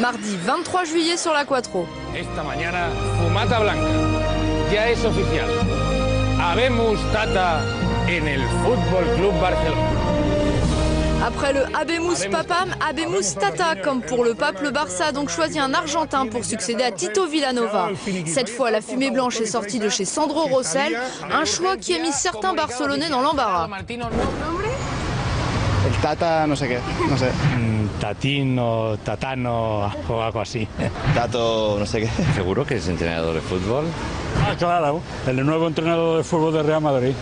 Mardi 23 juillet sur la Quattro. Esta mañana, fumata blanca. Ya es oficial. Habemos Tata en el Fútbol Club Barcelona. Après le Habemus Papam, Habemus Tata, comme pour le pape, le Barça a donc choisi un Argentin pour succéder à Tito Villanova. Cette fois, la fumée blanche est sortie de chez Sandro Rosell, un choix qui a mis certains Barcelonais dans l'embarras. El Tata, no sé qué, no sé. Tatino, Tatano o algo así. Tato, no sé qué. ¿Seguro que es entrenador de fútbol? Ah, claro, el nuevo entrenador de fútbol de Real Madrid.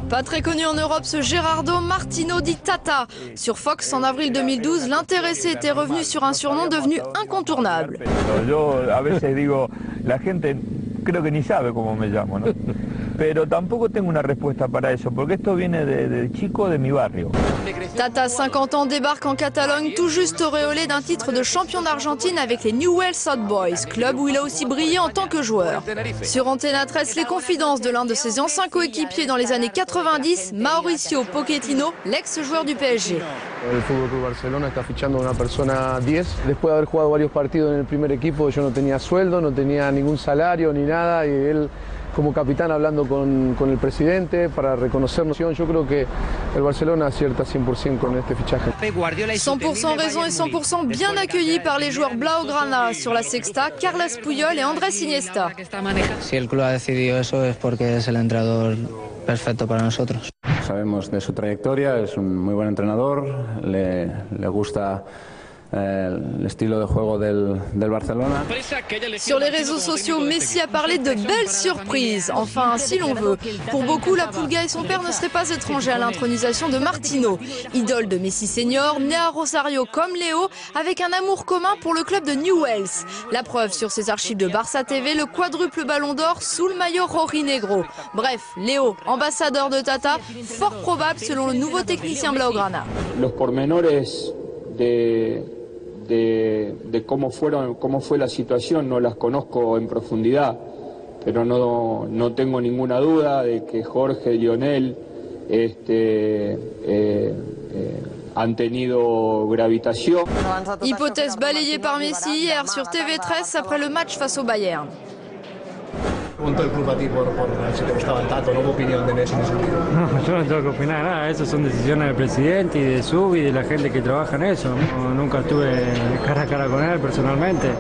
Pas très connu en Europe, ce Gerardo Martino dit Tata. Sur Fox, en avril 2012, l'intéressé était revenu sur un surnom devenu incontournable. Yo a veces digo, la gente creo que ni sabe cómo me llamo, ¿no? Pero tampoco tengo una respuesta para eso, porque esto viene de chico de mi barrio. Tata, 50 ans, débarque en Catalogne, tout juste auréolé d'un titre de champion d'Argentine avec les Newell's Old Boys, club où il a aussi brillé en tant que joueur. Sur Antena 13, les confidences de l'un de ses anciens coéquipiers dans les années 90, Mauricio Pochettino, l'ex-joueur du PSG. El Fútbol Club Barcelona está fichando a una persona 10. Después de haber jugado varios partidos en el primer equipo, yo no tenía sueldo, no tenía ningún salario ni nada, y él como capitán hablando con el presidente para reconocernos. Yo creo que el Barcelona acierta 100% con este fichaje. 100% raison et 100% bien accueilli par les joueurs Blaugrana sur la Sexta, Carles Puyol et Andrés Iniesta. Si el club ha decidido eso es porque es el entrenador perfecto para nosotros. Sabemos de su trayectoria, es un muy buen entrenador, le gusta el estilo de juego del Barcelona. Sur les réseaux sociaux, Messi a parlé de belles surprises, enfin si l'on veut. Pour beaucoup, la Pulga et son père ne seraient pas étrangers à l'intronisation de Martino. Idole de Messi senior, né à Rosario comme Léo, avec un amour commun pour le club de Newell's. La preuve sur ses archives de Barça TV, le quadruple ballon d'or sous le maillot rojinegro. Bref, Léo, ambassadeur de Tata, fort probable selon le nouveau technicien Blaugrana. Los pormenores de cómo fue la situación no las conozco en profundidad, pero no tengo ninguna duda de que Jorge y Lionel han tenido gravitación. Hypothèse balayée par Messi hier sur TV13 après le match face au Bayern. Preguntó el club a ti por si te gustaba el Tato, no hubo opinión de Messi en ese sentido. No, yo no tengo que opinar nada, esas son decisiones del presidente y de SUB y de la gente que trabaja en eso. No, nunca estuve cara a cara con él personalmente.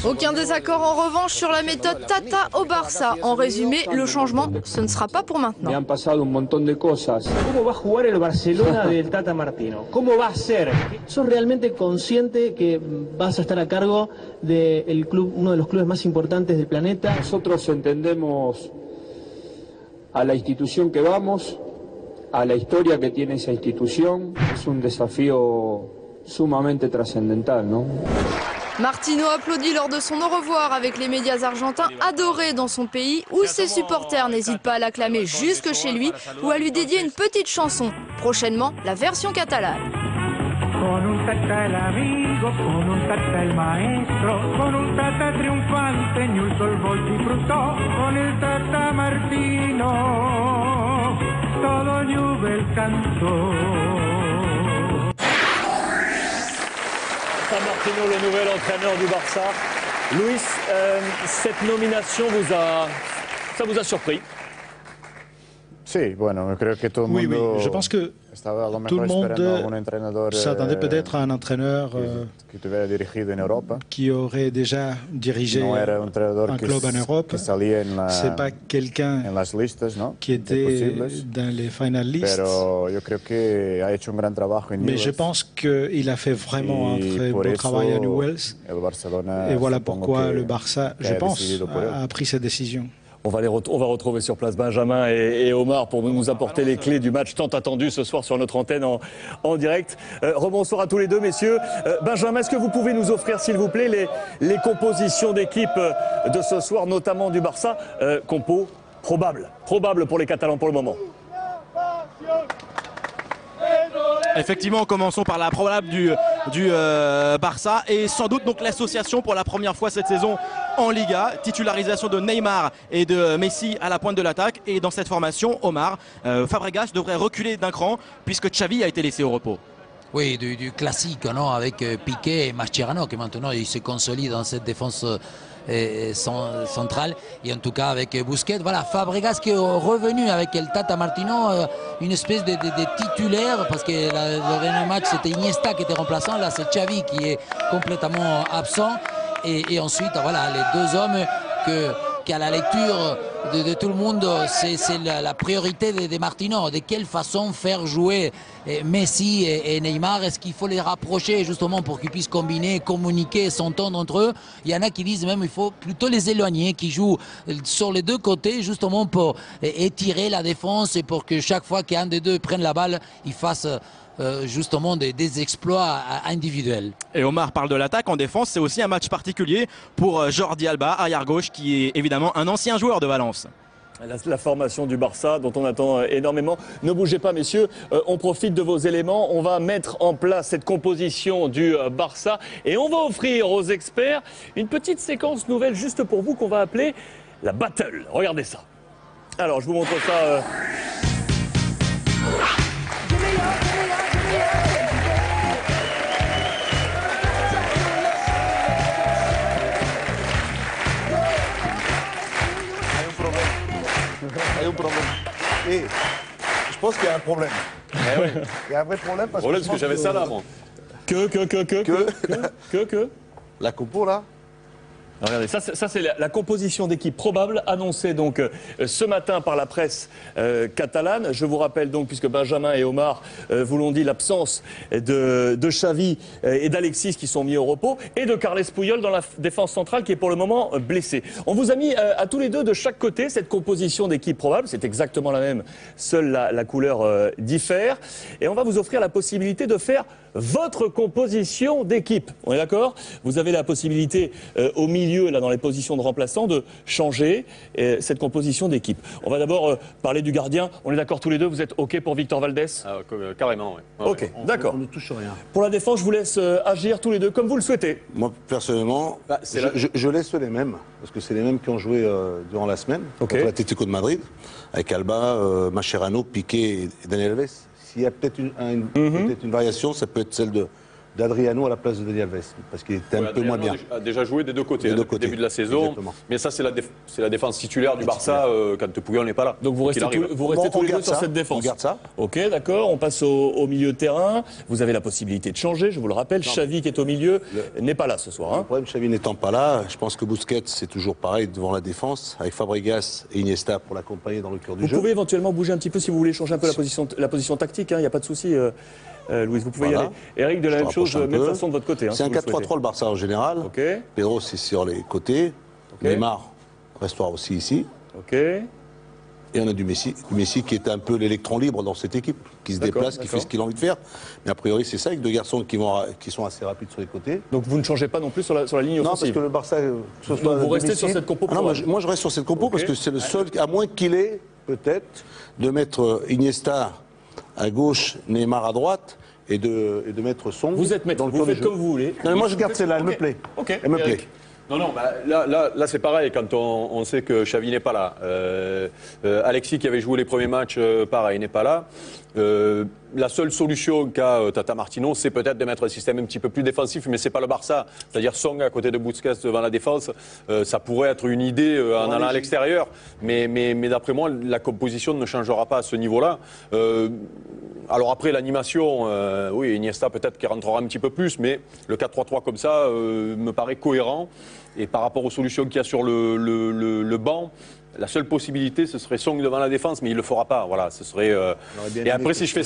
Aucun désaccord en revanche sur la méthode Tata au Barça. En résumé, le changement, ce ne sera pas pour maintenant. Me han pasado un montón de cosas. ¿Cómo va a jugar el Barcelona del Tata Martino? ¿Cómo va a ser? ¿Sos realmente consciente que vas a estar a cargo del club, uno de los clubes más importantes del planeta? Nosotros entendemos a la institución que vamos, a la historia que tiene esa institución. Es un desafío sumamente trascendental, ¿no? Martino applaudit lors de son au revoir avec les médias argentins, adoré dans son pays, où ses supporters n'hésitent pas à l'acclamer jusque chez lui ou à lui dédier une petite chanson. Prochainement, la version catalane. Con un Tata el amigo, con un Tata el maestro, con un Tata triunfante, Newell's Old Boys disfrutó, con el Tata Martino, todo Newell's cantó. Tata Martino, le nouvel entraîneur du Barça. Luis, cette nomination ça vous a surpris? Sí, bueno, creo que todo el mundo... Oui, je pense que tout le monde s'attendait peut-être à un entraîneur qui aurait déjà dirigé un club en Europe. Ce n'est pas quelqu'un qui était dans les final lists. Mais je pense qu'il a fait vraiment un très beau travail à Newell's. Et voilà pourquoi le Barça, je pense, a pris cette décision. On va retrouver sur place Benjamin et Omar pour nous apporter les clés du match tant attendu ce soir sur notre antenne en direct. Rebonsoir à tous les deux, messieurs. Benjamin, est-ce que vous pouvez nous offrir, s'il vous plaît, les compositions d'équipe de ce soir, notamment du Barça, compo probable pour les Catalans pour le moment? Effectivement, commençons par la probable du du Barça et sans doute donc l'association pour la première fois cette saison en Liga, titularisation de Neymar et de Messi à la pointe de l'attaque. Et dans cette formation, Omar, Fabregas devrait reculer d'un cran puisque Xavi a été laissé au repos. Oui, du classique, non, avec Piqué et Mascherano qui maintenant il se consolide dans cette défense centrale, et en tout cas avec Busquets. Voilà, Fabregas qui est revenu avec el Tata Martino, une espèce de titulaire, parce que le dernier match c'était Iniesta qui était remplaçant, là c'est Xavi qui est complètement absent, et ensuite voilà les deux hommes qui à la lecture de tout le monde, c'est la priorité de Martino. De quelle façon faire jouer Messi et Neymar? Est-ce qu'il faut les rapprocher justement pour qu'ils puissent combiner, communiquer, s'entendre entre eux? Il y en a qui disent même qu'il faut plutôt les éloigner, qui jouent sur les deux côtés justement pour étirer la défense et pour que chaque fois qu'un des deux prenne la balle, il fasse justement des exploits individuels. Et Omar parle de l'attaque. En défense, c'est aussi un match particulier pour Jordi Alba, arrière-gauche, qui est évidemment un ancien joueur de Valence. La formation du Barça dont on attend énormément. Ne bougez pas messieurs, on profite de vos éléments, on va mettre en place cette composition du Barça et on va offrir aux experts une petite séquence nouvelle juste pour vous qu'on va appeler la battle. Regardez ça. Alors je vous montre ça. Il y a un problème. Et je pense qu'il y a un problème. Il y a un vrai problème parce que j'avais ça là, moi. La compo là. Regardez, ça c'est la composition d'équipe probable annoncée donc ce matin par la presse catalane. Je vous rappelle donc, puisque Benjamin et Omar vous l'ont dit, l'absence de Xavi et d'Alexis qui sont mis au repos et de Carles Puyol dans la défense centrale qui est pour le moment blessé. On vous a mis à tous les deux de chaque côté cette composition d'équipe probable. C'est exactement la même, seule la couleur diffère. Et on va vous offrir la possibilité de faire votre composition d'équipe. On est d'accord? Vous avez la possibilité au milieu, là dans les positions de remplaçants, de changer cette composition d'équipe. On va d'abord parler du gardien. On est d'accord tous les deux? Vous êtes OK pour Victor Valdés? Carrément, oui. OK, d'accord. On ne touche rien. Pour la défense, je vous laisse agir tous les deux comme vous le souhaitez. Moi, personnellement, je laisse les mêmes, parce que c'est les mêmes qui ont joué durant la semaine, contre l'Atlético de Madrid, avec Alba, Mascherano, Piqué et Daniel Alves. S'il y a peut-être une variation, ça peut être celle d'Adriano à la place de Daniel Alves, parce qu'il était un peu moins bien. A déjà joué des deux côtés, depuis le début de la saison. Exactement. Mais ça, c'est la défense titulaire du Barça quand Puyol n'est pas là. Donc vous restez tous les deux sur cette défense. On garde ça. Ok, d'accord. On passe au milieu de terrain. Vous avez la possibilité de changer, je vous le rappelle. Xavi qui est au milieu n'est pas là ce soir. Le problème, Xavi n'étant pas là, je pense que Busquets, c'est toujours pareil devant la défense, avec Fabregas et Iniesta pour l'accompagner dans le cœur du jeu. Vous pouvez éventuellement bouger un petit peu si vous voulez changer un peu la position tactique. Il n'y a pas de souci. Louis, vous pouvez y aller. Eric, de la même chose, même façon de votre côté. C'est un 4-3-3 le Barça en général. Pedro, c'est sur les côtés. Neymar restera aussi ici. Et on a du Messi qui est un peu l'électron libre dans cette équipe, qui se déplace, qui fait ce qu'il a envie de faire. Mais a priori, c'est ça, avec deux garçons qui sont assez rapides sur les côtés. Donc vous ne changez pas non plus sur la ligne offensive? Non, parce que le Barça... Donc vous restez sur cette compo? Moi, je reste sur cette compo parce que c'est le seul, à moins qu'il ait, peut-être, de mettre Iniesta à gauche, Neymar à droite, et de mettre Song. Vous êtes maître, vous faites comme vous voulez. Non, mais moi je garde celle-là, elle me plaît. Elle me plaît. Non, là c'est pareil, quand on sait que Xavi n'est pas là. Alexis qui avait joué les premiers matchs, pareil, n'est pas là. La seule solution qu'a Tata Martino, c'est peut-être de mettre un système un petit peu plus défensif, mais c'est pas le Barça. C'est-à-dire Song à côté de Busquets devant la défense, ça pourrait être une idée en allant à l'extérieur. Mais d'après moi, la composition ne changera pas à ce niveau-là. Alors après l'animation, oui, Iniesta peut-être qui rentrera un petit peu plus, mais le 4-3-3 comme ça me paraît cohérent. Et par rapport aux solutions qu'il y a sur le banc, la seule possibilité, ce serait Song devant la défense, mais il le fera pas. Voilà, ce serait. Et après, si je fais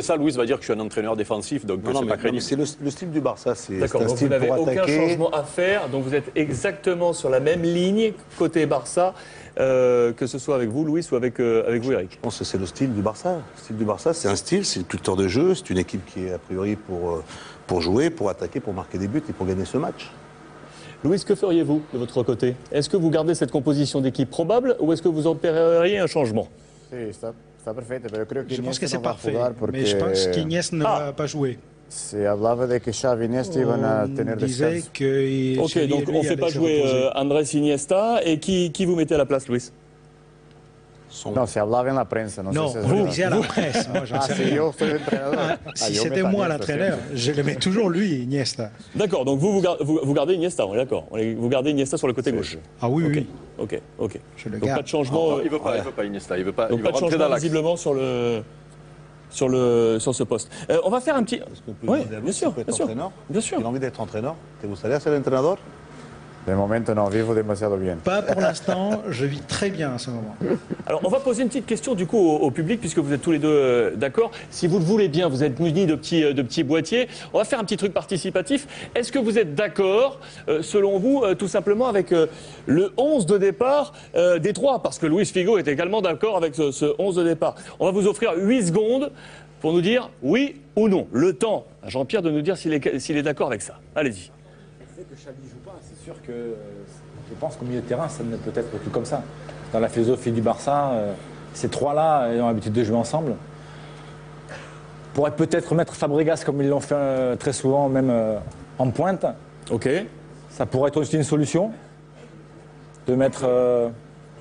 ça, Louis va dire que je suis un entraîneur défensif, donc c'est pas crédible. C'est le style du Barça. D'accord. Donc vous n'avez aucun changement à faire. Donc vous êtes exactement sur la même ligne côté Barça, que ce soit avec vous, Louis, ou avec vous, Eric. Je pense que c'est le style du Barça. Le style du Barça, c'est un style, c'est une culture de jeu, c'est une équipe qui est a priori pour jouer, pour attaquer, pour marquer des buts et pour gagner ce match. Louis, que feriez-vous de votre côté? Est-ce que vous gardez cette composition d'équipe probable ou est-ce que vous opéreriez un changement? Sí, está perfecto, pero creo que je pense que c'est parfait, mais je pense qu'Ignès ne va pas jouer. Se hablaba de que Xavi Iniesta iban a tener descanso. Ok, donc on ne fait pas jouer Andrés Iniesta. Et qui vous mettez à la place, Luis? No, se hablaba en la prensa. No, non, sé si vous disiez à la presse. Si yo soy entrenador. Si c'était moi l'entraîneur, je le mets toujours lui, Iniesta. D'accord, donc vous gardez Iniesta, on est d'accord. Vous gardez Iniesta sur le côté gauche. Ah oui, oui. Ok. Je le donc garde. pas de changement. Il veut pas Iniesta, il veut pas. Donc Il pas veut de rentrer changement dans l'axe. visiblement sur ce poste. On va faire un petit. Oui, bien sûr. Bien sûr. Il a envie d'être entraîneur. ¿Te gustaría ser entrenador? De momento no, vivo demasiado bien. Pas pour l'instant, je vis très bien à ce moment. Alors, on va poser une petite question du coup au public, puisque vous êtes tous les deux d'accord. Si vous le voulez bien, vous êtes munis de petits boîtiers. On va faire un petit truc participatif. Est-ce que vous êtes d'accord, selon vous, tout simplement avec le 11 de départ des trois? Parce que Luis Figo est également d'accord avec ce 11 de départ. On va vous offrir 8 secondes pour nous dire oui ou non. Le temps à Jean-Pierre de nous dire s'il est d'accord avec ça. Allez-y. Que Xavi joue pas, c'est sûr que je pense qu'au milieu de terrain, ça ne peut être plus comme ça. Dans la philosophie du Barça, ces trois-là ont l'habitude de jouer ensemble. Pourrait peut-être mettre Fabregas comme ils l'ont fait très souvent, même en pointe. Ok. Ça pourrait être aussi une solution de mettre.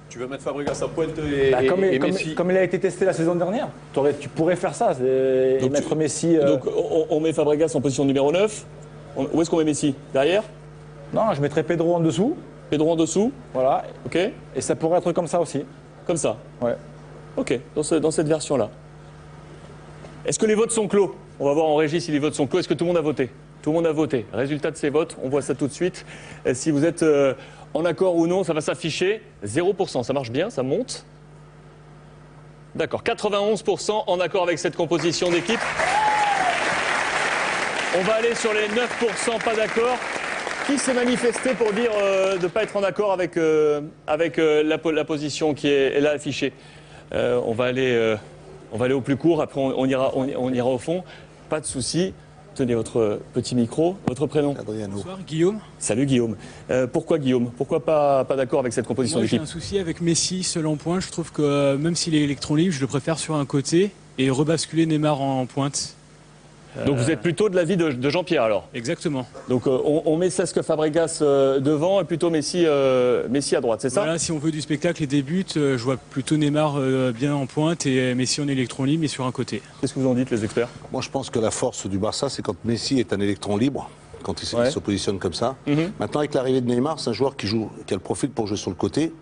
Tu veux mettre Fabregas à pointe et Messi. Comme il a été testé la saison dernière, tu pourrais faire ça et mettre Messi. Donc on met Fabregas en position numéro 9. Où est-ce qu'on met Messi? Derrière? Non, je mettrais Pedro en dessous. Pedro en dessous? Voilà. Ok. Et ça pourrait être comme ça aussi. Comme ça? Ouais. Ok, dans cette version-là. Est-ce que les votes sont clos? On va voir en régie si les votes sont clos. Est-ce que tout le monde a voté? Tout le monde a voté. Résultat de ces votes, on voit ça tout de suite. Si vous êtes en accord ou non, ça va s'afficher. 0%, ça marche bien, ça monte. D'accord, 91% en accord avec cette composition d'équipe. On va aller sur les 9% pas d'accord. Qui s'est manifesté pour dire de ne pas être en accord avec la position qui est là affichée? On va aller au plus court, après on ira au fond. Pas de souci. Tenez votre petit micro, votre prénom. Bonsoir, Guillaume. Salut Guillaume. Pourquoi Guillaume? Pourquoi pas d'accord avec cette composition d'équipe? J'ai un souci avec Messi, seul en pointe. Je trouve que même s'il est électron libre, je le préfère sur un côté et rebasculer Neymar en pointe. Donc vous êtes plutôt de l'avis de Jean-Pierre alors? Exactement. Donc on met Cesc Fabregas devant et plutôt Messi à droite, c'est ça? Voilà, si on veut du spectacle et des buts, je vois plutôt Neymar bien en pointe et Messi en électron libre mais sur un côté. Qu'est-ce que vous en dites les experts? Moi je pense que la force du Barça c'est quand Messi est un électron libre, quand il se positionne comme ça. Maintenant avec l'arrivée de Neymar, c'est un joueur qui a le profil pour jouer sur le côté.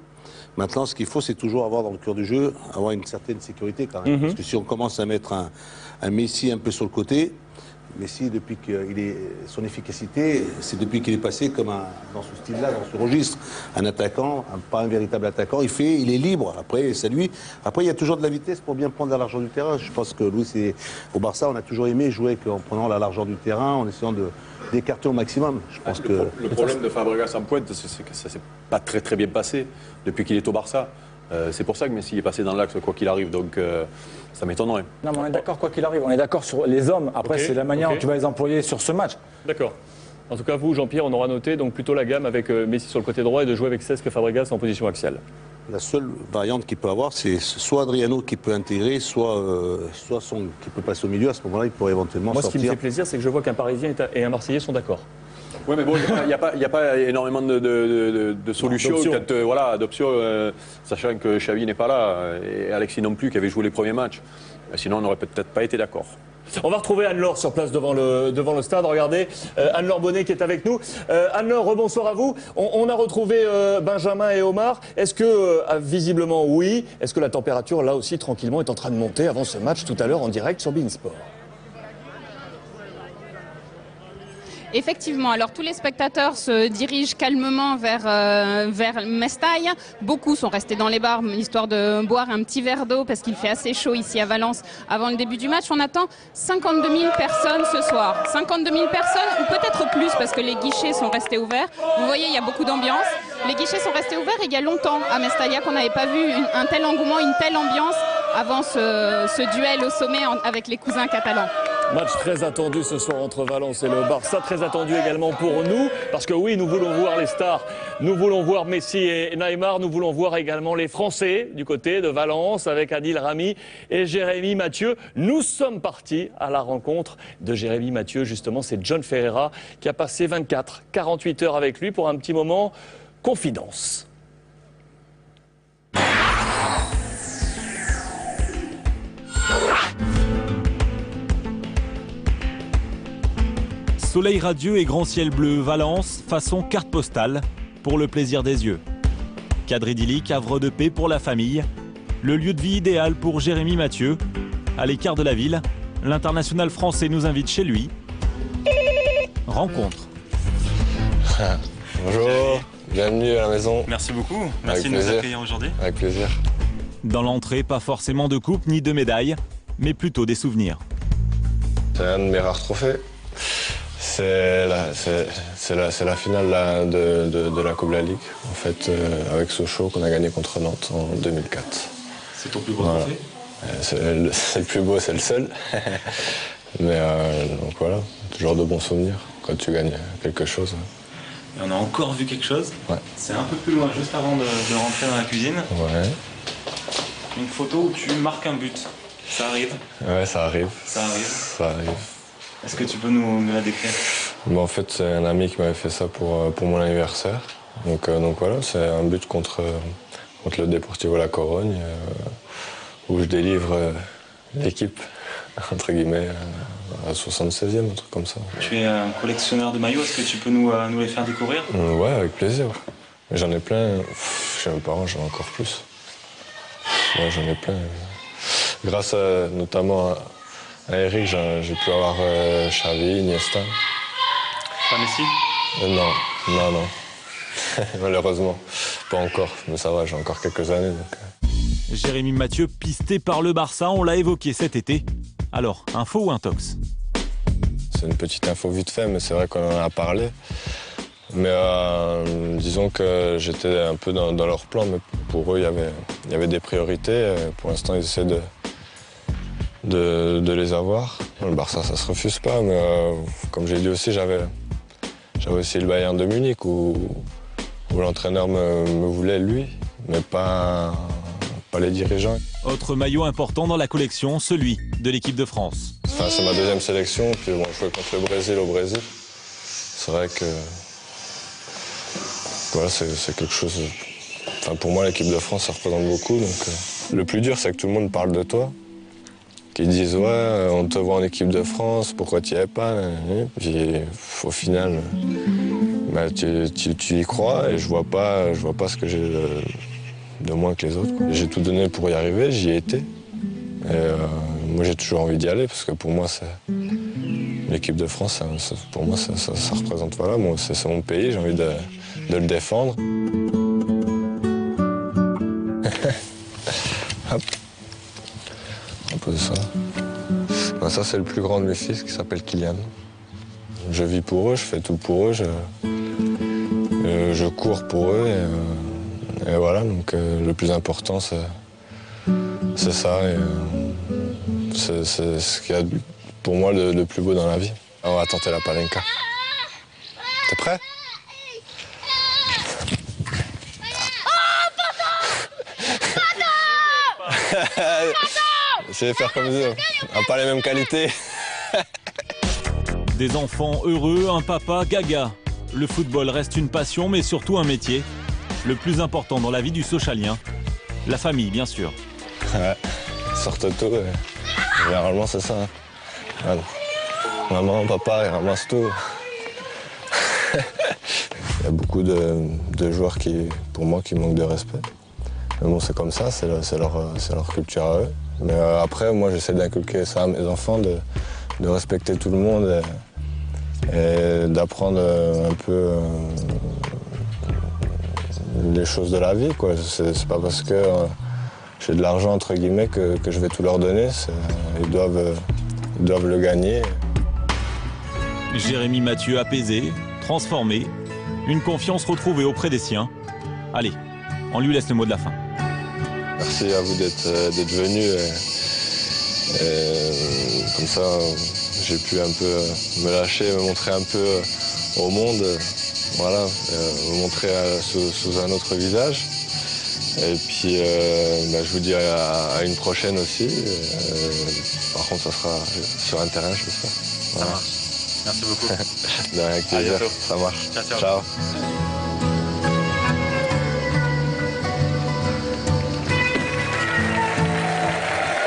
Maintenant, ce qu'il faut, c'est toujours avoir dans le cœur du jeu, avoir une certaine sécurité quand même. Parce que si on commence à mettre un Messi un peu sur le côté, Messi, depuis son efficacité, c'est depuis qu'il est passé comme dans ce style-là, dans ce registre. Un attaquant, pas un véritable attaquant, il est libre. Après, c'est lui. Après, il y a toujours de la vitesse pour bien prendre la largeur du terrain. Je pense que Luis, au Barça, on a toujours aimé jouer en prenant la largeur du terrain, en essayant d'écarter au maximum. Je pense le problème de Fabregas en pointe, c'est que ça ne s'est pas très très bien passé depuis qu'il est au Barça. C'est pour ça que Messi est passé dans l'axe quoi qu'il arrive, donc ça m'étonnerait. Non mais on est d'accord quoi qu'il arrive, on est d'accord sur les hommes, après c'est la manière dont tu vas les employer sur ce match. D'accord. En tout cas vous Jean-Pierre, on aura noté donc plutôt la gamme avec Messi sur le côté droit et de jouer avec Cesc Fabregas en position axiale. La seule variante qu'il peut avoir, c'est soit Adriano qui peut intégrer, soit Son qui peut passer au milieu. À ce moment-là, il pourrait éventuellement sortir. Moi ce qui me fait plaisir, c'est que je vois qu'un Parisien et un Marseillais sont d'accord. Oui, mais bon, il n'y a pas énormément de solutions, d'options, sachant que Xavi n'est pas là, et Alexis non plus, qui avait joué les premiers matchs. Sinon, on n'aurait peut-être pas été d'accord. On va retrouver Anne-Laure sur place devant le stade. Regardez, Anne-Laure Bonnet qui est avec nous. Anne-Laure, rebonsoir à vous. On a retrouvé Benjamin et Omar. Est-ce que, visiblement, oui, est-ce que la température, là aussi, tranquillement, est en train de monter avant ce match tout à l'heure en direct sur beIN Sport? Effectivement, alors tous les spectateurs se dirigent calmement vers Mestalla. Beaucoup sont restés dans les bars, histoire de boire un petit verre d'eau parce qu'il fait assez chaud ici à Valence avant le début du match. On attend 52 000 personnes ce soir. 52 000 personnes ou peut-être plus parce que les guichets sont restés ouverts. Vous voyez, il y a beaucoup d'ambiance. Les guichets sont restés ouverts et il y a longtemps à Mestalla qu'on n'avait pas vu un tel engouement, une telle ambiance avant ce duel au sommet avec les cousins catalans. Match très attendu ce soir entre Valence et le Barça, très attendu également pour nous, parce que oui, nous voulons voir les stars, nous voulons voir Messi et Neymar, nous voulons voir également les Français du côté de Valence avec Adil Rami et Jérémy Mathieu. Nous sommes partis à la rencontre de Jérémy Mathieu, justement, c'est John Ferreira qui a passé 48 heures avec lui pour un petit moment confidence. Soleil radieux et grand ciel bleu, Valence, façon carte postale, pour le plaisir des yeux. Cadre idyllique, havre de paix pour la famille, le lieu de vie idéal pour Jérémy Mathieu. À l'écart de la ville, l'international français nous invite chez lui. Rencontre. Bonjour, bienvenue à la maison. Merci beaucoup, merci de nous accueillir aujourd'hui. Avec plaisir. Dans l'entrée, pas forcément de coupe ni de médaille, mais plutôt des souvenirs. C'est un de mes rares trophées. C'est la finale de la Coupe de la Ligue, en fait, avec Sochaux qu'on a gagné contre Nantes en 2004. C'est ton plus beau trophée ? C'est le plus beau, c'est le seul. Mais donc voilà, toujours de bons souvenirs quand tu gagnes quelque chose. Et on a encore vu quelque chose. Ouais. C'est un peu plus loin, juste avant de rentrer dans la cuisine. Ouais. Une photo où tu marques un but. Ça arrive ? Ouais, ça arrive. Ça arrive. Ça arrive. Est-ce que tu peux nous la décrire ? Bon, en fait, c'est un ami qui m'avait fait ça pour mon anniversaire. Donc voilà, c'est un but contre le Deportivo La Corogne, où je délivre l'équipe, entre guillemets, à 76e, un truc comme ça. Tu es un collectionneur de maillots, est-ce que tu peux nous les faire découvrir ? Ouais, avec plaisir. J'en ai plein, chez mes parents, j'en ai encore plus. Ouais, j'en ai plein. Grâce notamment à Eric, j'ai pu avoir Xavi, Iniesta. Pas Messi ? Non. Malheureusement, pas encore. Mais ça va, j'ai encore quelques années. Donc... Jérémy Mathieu, pisté par le Barça, on l'a évoqué cet été. Alors, info ou intox ? C'est une petite info vite fait, mais c'est vrai qu'on en a parlé. Mais disons que j'étais un peu dans leur plan, mais pour eux, il y avait des priorités. Pour l'instant, ils essaient de les avoir. Le Barça, ça se refuse pas, mais comme j'ai dit aussi, j'avais aussi le Bayern de Munich où l'entraîneur me voulait, lui, mais pas les dirigeants. Autre maillot important dans la collection, celui de l'équipe de France. Enfin, c'est ma deuxième sélection, puis bon, je jouais contre le Brésil au Brésil. C'est vrai que voilà, c'est quelque chose... Enfin, pour moi, l'équipe de France, ça représente beaucoup. Donc, le plus dur, c'est que tout le monde parle de toi. Qu'ils disent, ouais, on te voit en équipe de France, pourquoi tu n'y es pas? Puis, au final, bah, tu y crois et je vois pas ce que j'ai de moins que les autres. J'ai tout donné pour y arriver, j'y ai été. Et, moi, j'ai toujours envie d'y aller parce que pour moi, l'équipe de France, pour moi, ça représente, voilà, c'est mon pays, j'ai envie de le défendre. Hop. Un peu de ça. Ben, ça, c'est le plus grand de mes fils qui s'appelle Kylian. Je vis pour eux, je fais tout pour eux, je cours pour eux et voilà, donc le plus important, c'est ça. C'est ce qu'il y a pour moi le plus beau dans la vie. On va tenter la palenka. T'es prêt? Je vais faire comme ça. On n'a pas les mêmes qualités. Des enfants heureux, un papa gaga. Le football reste une passion, mais surtout un métier. Le plus important dans la vie du Sochalien, la famille, bien sûr. Ouais, sortent tout. Généralement, c'est ça. Hein. Voilà. Maman, papa, ils ramassent tout. Il y a beaucoup de joueurs pour moi, qui manquent de respect. Mais bon, c'est comme ça, c'est leur culture à eux. Mais après, moi, j'essaie d'inculquer ça à mes enfants, de respecter tout le monde et d'apprendre un peu les choses de la vie, quoi. C'est pas parce que j'ai de l'argent, entre guillemets, que je vais tout leur donner. Ils doivent le gagner. Jérémy Mathieu apaisé, transformé, une confiance retrouvée auprès des siens. Allez, on lui laisse le mot de la fin. Merci à vous d'être venus. Comme ça, j'ai pu un peu me lâcher, me montrer un peu au monde, voilà, me montrer sous un autre visage. Et puis je vous dis à une prochaine aussi. Par contre, ça sera sur un terrain, j'espère. Voilà. Ça marche. Merci beaucoup. Avec plaisir. Ça marche. Ciao, ciao. Ciao.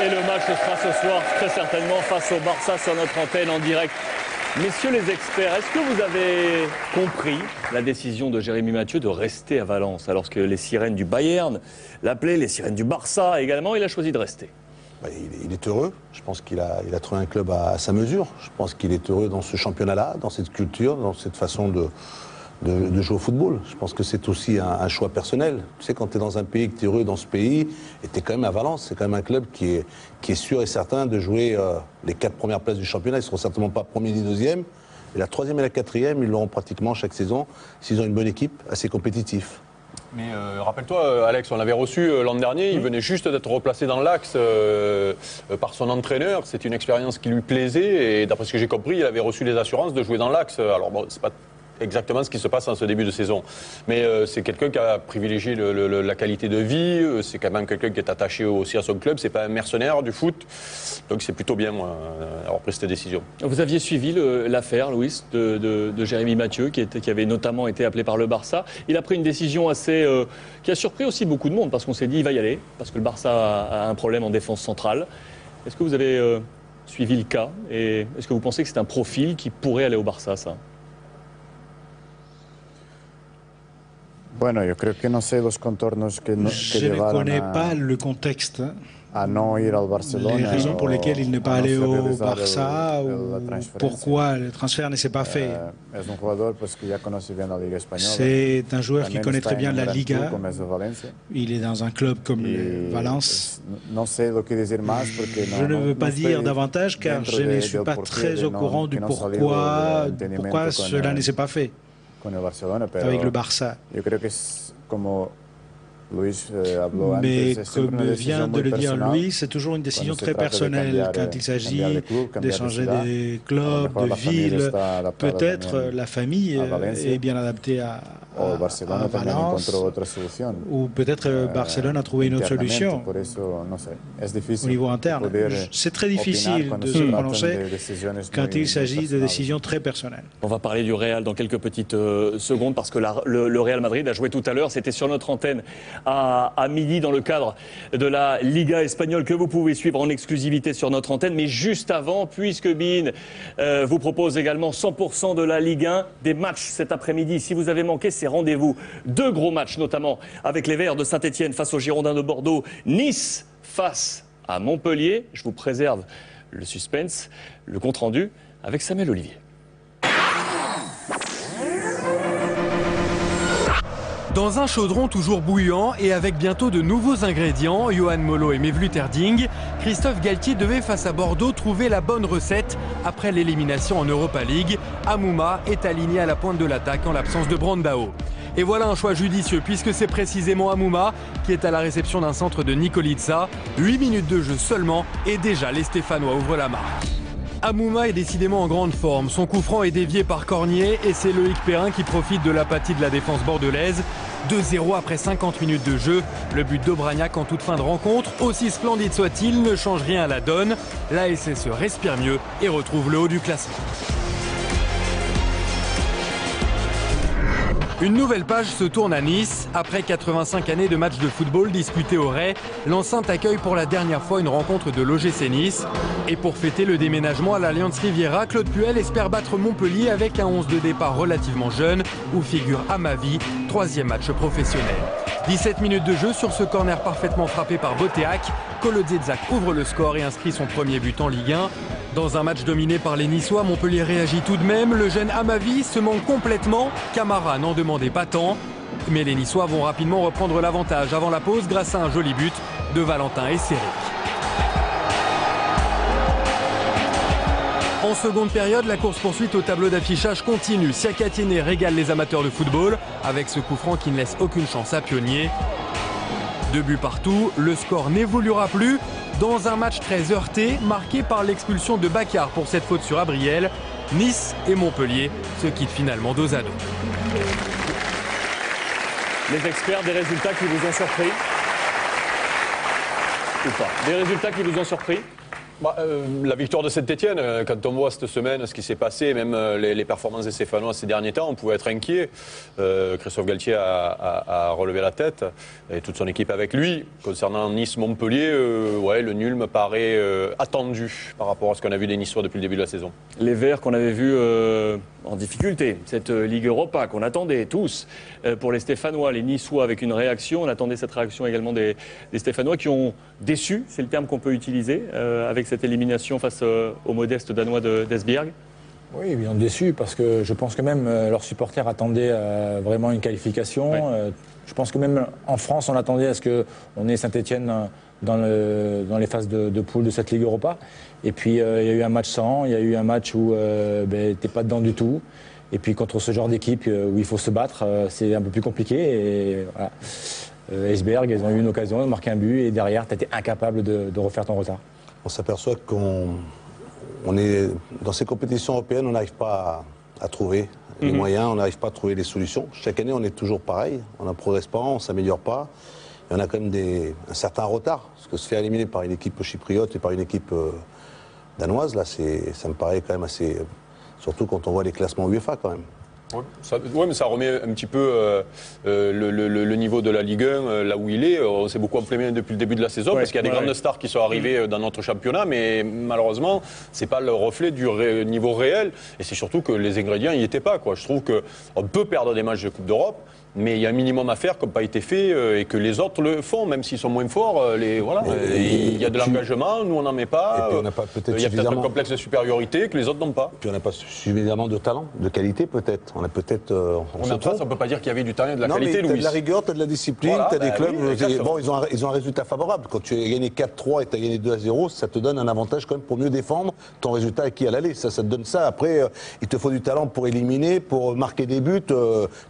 Et le match sera ce soir très certainement face au Barça sur notre antenne en direct. Messieurs les experts, est-ce que vous avez compris la décision de Jérémy Mathieu de rester à Valence alors que les sirènes du Bayern l'appelaient, les sirènes du Barça également, il a choisi de rester? Il est heureux. Je pense qu'il a trouvé un club à sa mesure. Je pense qu'il est heureux dans ce championnat-là, dans cette culture, dans cette façon de jouer au football. Je pense que c'est aussi un choix personnel. Tu sais, quand tu es dans un pays, que tu es heureux dans ce pays, et tu es quand même à Valence, c'est quand même un club qui est sûr et certain de jouer les 4 premières places du championnat. Ils ne seront certainement pas premiers ni deuxièmes. Et la 3e et la 4e, ils l'auront pratiquement chaque saison, s'ils ont une bonne équipe, assez compétitif. Mais rappelle-toi, Alex, on l'avait reçu l'an dernier, il venait juste d'être replacé dans l'axe par son entraîneur. C'était une expérience qui lui plaisait et d'après ce que j'ai compris, il avait reçu les assurances de jouer dans l'axe. Alors bon, c'est pas exactement ce qui se passe en ce début de saison. Mais c'est quelqu'un qui a privilégié la qualité de vie, c'est quand même quelqu'un qui est attaché aussi à son club, c'est pas un mercenaire du foot. Donc c'est plutôt bien, moi, d'avoir pris cette décision. Vous aviez suivi l'affaire, Louis, de Jérémy Mathieu, qui avait notamment été appelé par le Barça. Il a pris une décision assez qui a surpris aussi beaucoup de monde, parce qu'on s'est dit il va y aller, parce que le Barça a un problème en défense centrale. Est-ce que vous avez suivi le cas et est-ce que vous pensez que c'est un profil qui pourrait aller au Barça, ça? Bueno, yo creo que no sé los contornos que je ne connais pas le contexte. À non ir al Barcelona. Les raisons pour lesquelles il n'est pas allé au Barça ou pourquoi le transfert ne s'est pas fait. C'est un joueur qui connaît très bien la Liga. Il est dans un club comme Valence. Je ne veux pas dire davantage car je ne suis pas très au courant du pourquoi cela ne s'est pas fait. Avec le Barça. Mais comme vient de le dire Louis, c'est toujours une décision très personnelle quand il s'agit d'échanger des clubs, de villes. Peut-être la famille est bien adaptée à Valence, ou peut-être Barcelone a trouvé une autre solution au niveau interne. C'est très difficile de se prononcer quand il s'agit de décisions très personnelles. On va parler du Real dans quelques petites secondes parce que le Real Madrid a joué tout à l'heure, c'était sur notre antenne à midi dans le cadre de la Liga espagnole que vous pouvez suivre en exclusivité sur notre antenne. Mais juste avant, puisque BeIN vous propose également 100% de la Ligue 1, des matchs cet après-midi. Si vous avez manqué ces rendez-vous, 2 gros matchs notamment avec les Verts de Saint-Etienne face aux Girondins de Bordeaux, Nice face à Montpellier. Je vous préserve le suspense, le compte-rendu avec Samuel Olivier. Dans un chaudron toujours bouillant et avec bientôt de nouveaux ingrédients, Johan Molo et Mevlut Erding, Christophe Galtier devait face à Bordeaux trouver la bonne recette après l'élimination en Europa League. Amouma est aligné à la pointe de l'attaque en l'absence de Brandao. Et voilà un choix judicieux puisque c'est précisément Amouma qui est à la réception d'un centre de Nikolica. 8 minutes de jeu seulement et déjà les Stéphanois ouvrent la marque. Amouma est décidément en grande forme. Son coup franc est dévié par Cornier et c'est Loïc Perrin qui profite de l'apathie de la défense bordelaise. 2-0 après 50 minutes de jeu. Le but d'Aubragnac en toute fin de rencontre, aussi splendide soit-il, ne change rien à la donne. La SSE respire mieux et retrouve le haut du classement. Une nouvelle page se tourne à Nice. Après 85 années de matchs de football disputés au Ray, l'enceinte accueille pour la dernière fois une rencontre de l'OGC Nice. Et pour fêter le déménagement à l'Allianz Riviera, Claude Puel espère battre Montpellier avec un 11 de départ relativement jeune, où figure Amavi, 3e match professionnel. 17 minutes de jeu sur ce corner parfaitement frappé par Boteac. Kolodziejczak ouvre le score et inscrit son premier but en Ligue 1. Dans un match dominé par les Niçois, Montpellier réagit tout de même. Le jeune Amavi se manque complètement. Camara n'en demandait pas tant. Mais les Niçois vont rapidement reprendre l'avantage avant la pause grâce à un joli but de Valentin Esseric. En seconde période, la course-poursuite au tableau d'affichage continue. Siakatine régale les amateurs de football avec ce coup franc qui ne laisse aucune chance à Pionnier. 2 buts partout, le score n'évoluera plus. Dans un match très heurté, marqué par l'expulsion de Bakar pour cette faute sur Abriel, Nice et Montpellier se quittent finalement 2-2. Les experts, des résultats qui vous ont surpris ou pas? Des résultats qui vous ont surpris? La victoire de Saint-Etienne, quand on voit cette semaine ce qui s'est passé, même les performances des Stéphanois ces derniers temps, on pouvait être inquiet. Christophe Galtier a relevé la tête et toute son équipe avec lui. Concernant Nice-Montpellier, le nul me paraît attendu par rapport à ce qu'on a vu des Niçois depuis le début de la saison. Les Verts qu'on avait vus en difficulté, cette Ligue Europa qu'on attendait tous pour les Stéphanois, les Niçois avec une réaction, on attendait cette réaction également des Stéphanois qui ont déçu, c'est le terme qu'on peut utiliser, avec cette élimination face aux modestes Danois d'Esbjerg. Oui, ils ont déçu parce que je pense que même leurs supporters attendaient vraiment une qualification. Ouais. Je pense que même en France, on attendait à ce qu'on ait Saint-Etienne dans les phases de poule de cette Ligue Europa. Et puis il y a eu un match sans, il y a eu un match où t'es pas dedans du tout. Et puis contre ce genre d'équipe où il faut se battre, c'est un peu plus compliqué. Et voilà. Esbjerg, ils ont eu une occasion de marquer un but et derrière, tu étais incapable de refaire ton retard. On s'aperçoit qu'on est dans ces compétitions européennes, on n'arrive pas à trouver les moyens, on n'arrive pas à trouver les solutions. Chaque année, on est toujours pareil, on ne progresse pas, on ne s'améliore pas. Et on a quand même un certain retard. Parce que se faire éliminer par une équipe chypriote et par une équipe danoise, là, ça me paraît quand même assez... Surtout quand on voit les classements UEFA quand même. Oui, mais ça remet un petit peu le niveau de la Ligue 1 là où il est. On s'est beaucoup enflammé depuis le début de la saison parce qu'il y a des grandes stars qui sont arrivées dans notre championnat, mais malheureusement, c'est pas le reflet du niveau réel. Et c'est surtout que les ingrédients n'y étaient pas, quoi. Je trouve qu'on peut perdre des matchs de Coupe d'Europe, mais il y a un minimum à faire qui n'a pas été fait et que les autres le font, même s'ils sont moins forts. Il y a de l'engagement, nous on n'en met pas. Et puis on n'a pas il y a peut-être un complexe de supériorité que les autres n'ont pas. Puis on n'a pas suffisamment de talent, de qualité peut-être. On a peut-être. On ne peut pas dire qu'il y avait du talent et de la qualité, Louis. Tu as de la rigueur, tu as de la discipline, tu as des clubs. Bon, ils ont un résultat favorable. Quand tu as gagné 4-3 et tu as gagné 2-0, ça te donne un avantage quand même pour mieux défendre ton résultat acquis à l'aller. Ça te donne ça. Après, il te faut du talent pour éliminer, pour marquer des buts.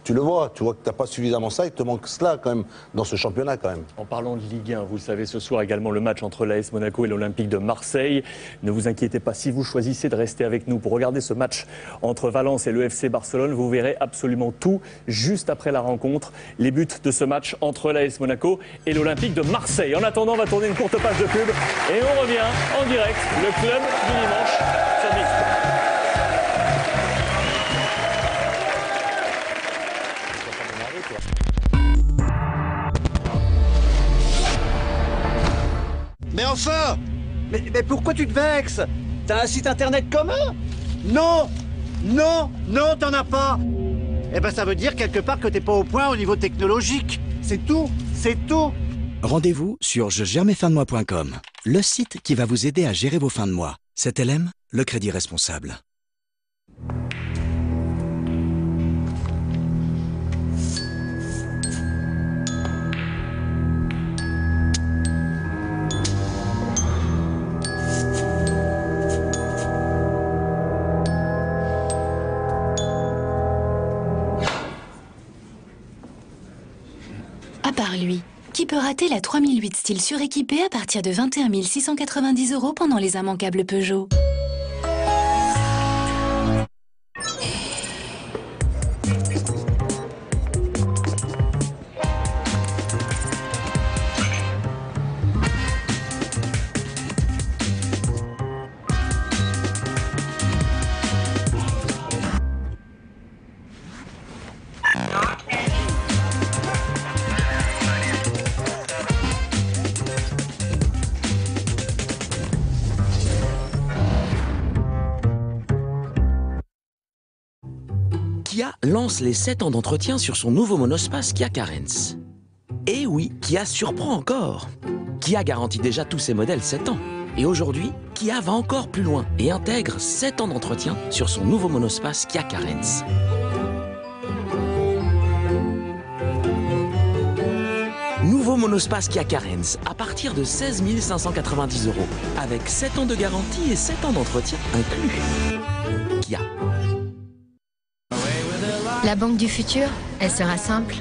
Tu le vois. Tu vois que tu n'as pas suffisamment ça. Il te manque cela quand même dans ce championnat quand même. En parlant de Ligue 1, vous le savez, ce soir également le match entre l'AS Monaco et l'Olympique de Marseille. Ne vous inquiétez pas, si vous choisissez de rester avec nous pour regarder ce match entre Valence et le FC Barcelone, vous verrez absolument tout juste après la rencontre. Les buts de ce match entre l'AS Monaco et l'Olympique de Marseille. En attendant, on va tourner une courte page de pub et on revient en direct, le club du dimanche sur Mix. Mais enfin! Mais pourquoi tu te vexes? T'as un site internet commun? Non! Non! Non, t'en as pas! Eh ben ça veut dire quelque part que t'es pas au point au niveau technologique. C'est tout! C'est tout! Rendez-vous sur jegermesfindesmois.com, le site qui va vous aider à gérer vos fins de mois. C'est LM, le crédit responsable. À part lui, qui peut rater la 3008 style suréquipée à partir de 21 690 € pendant les immanquables Peugeot? Kia lance les 7 ans d'entretien sur son nouveau monospace Kia Carens. Et oui, Kia surprend encore. Kia garantit déjà tous ses modèles 7 ans. Et aujourd'hui, Kia va encore plus loin et intègre 7 ans d'entretien sur son nouveau monospace Kia Carens. Nouveau monospace Kia Carens à partir de 16 590 €, avec 7 ans de garantie et 7 ans d'entretien inclus. Kia. La banque du futur, elle sera simple.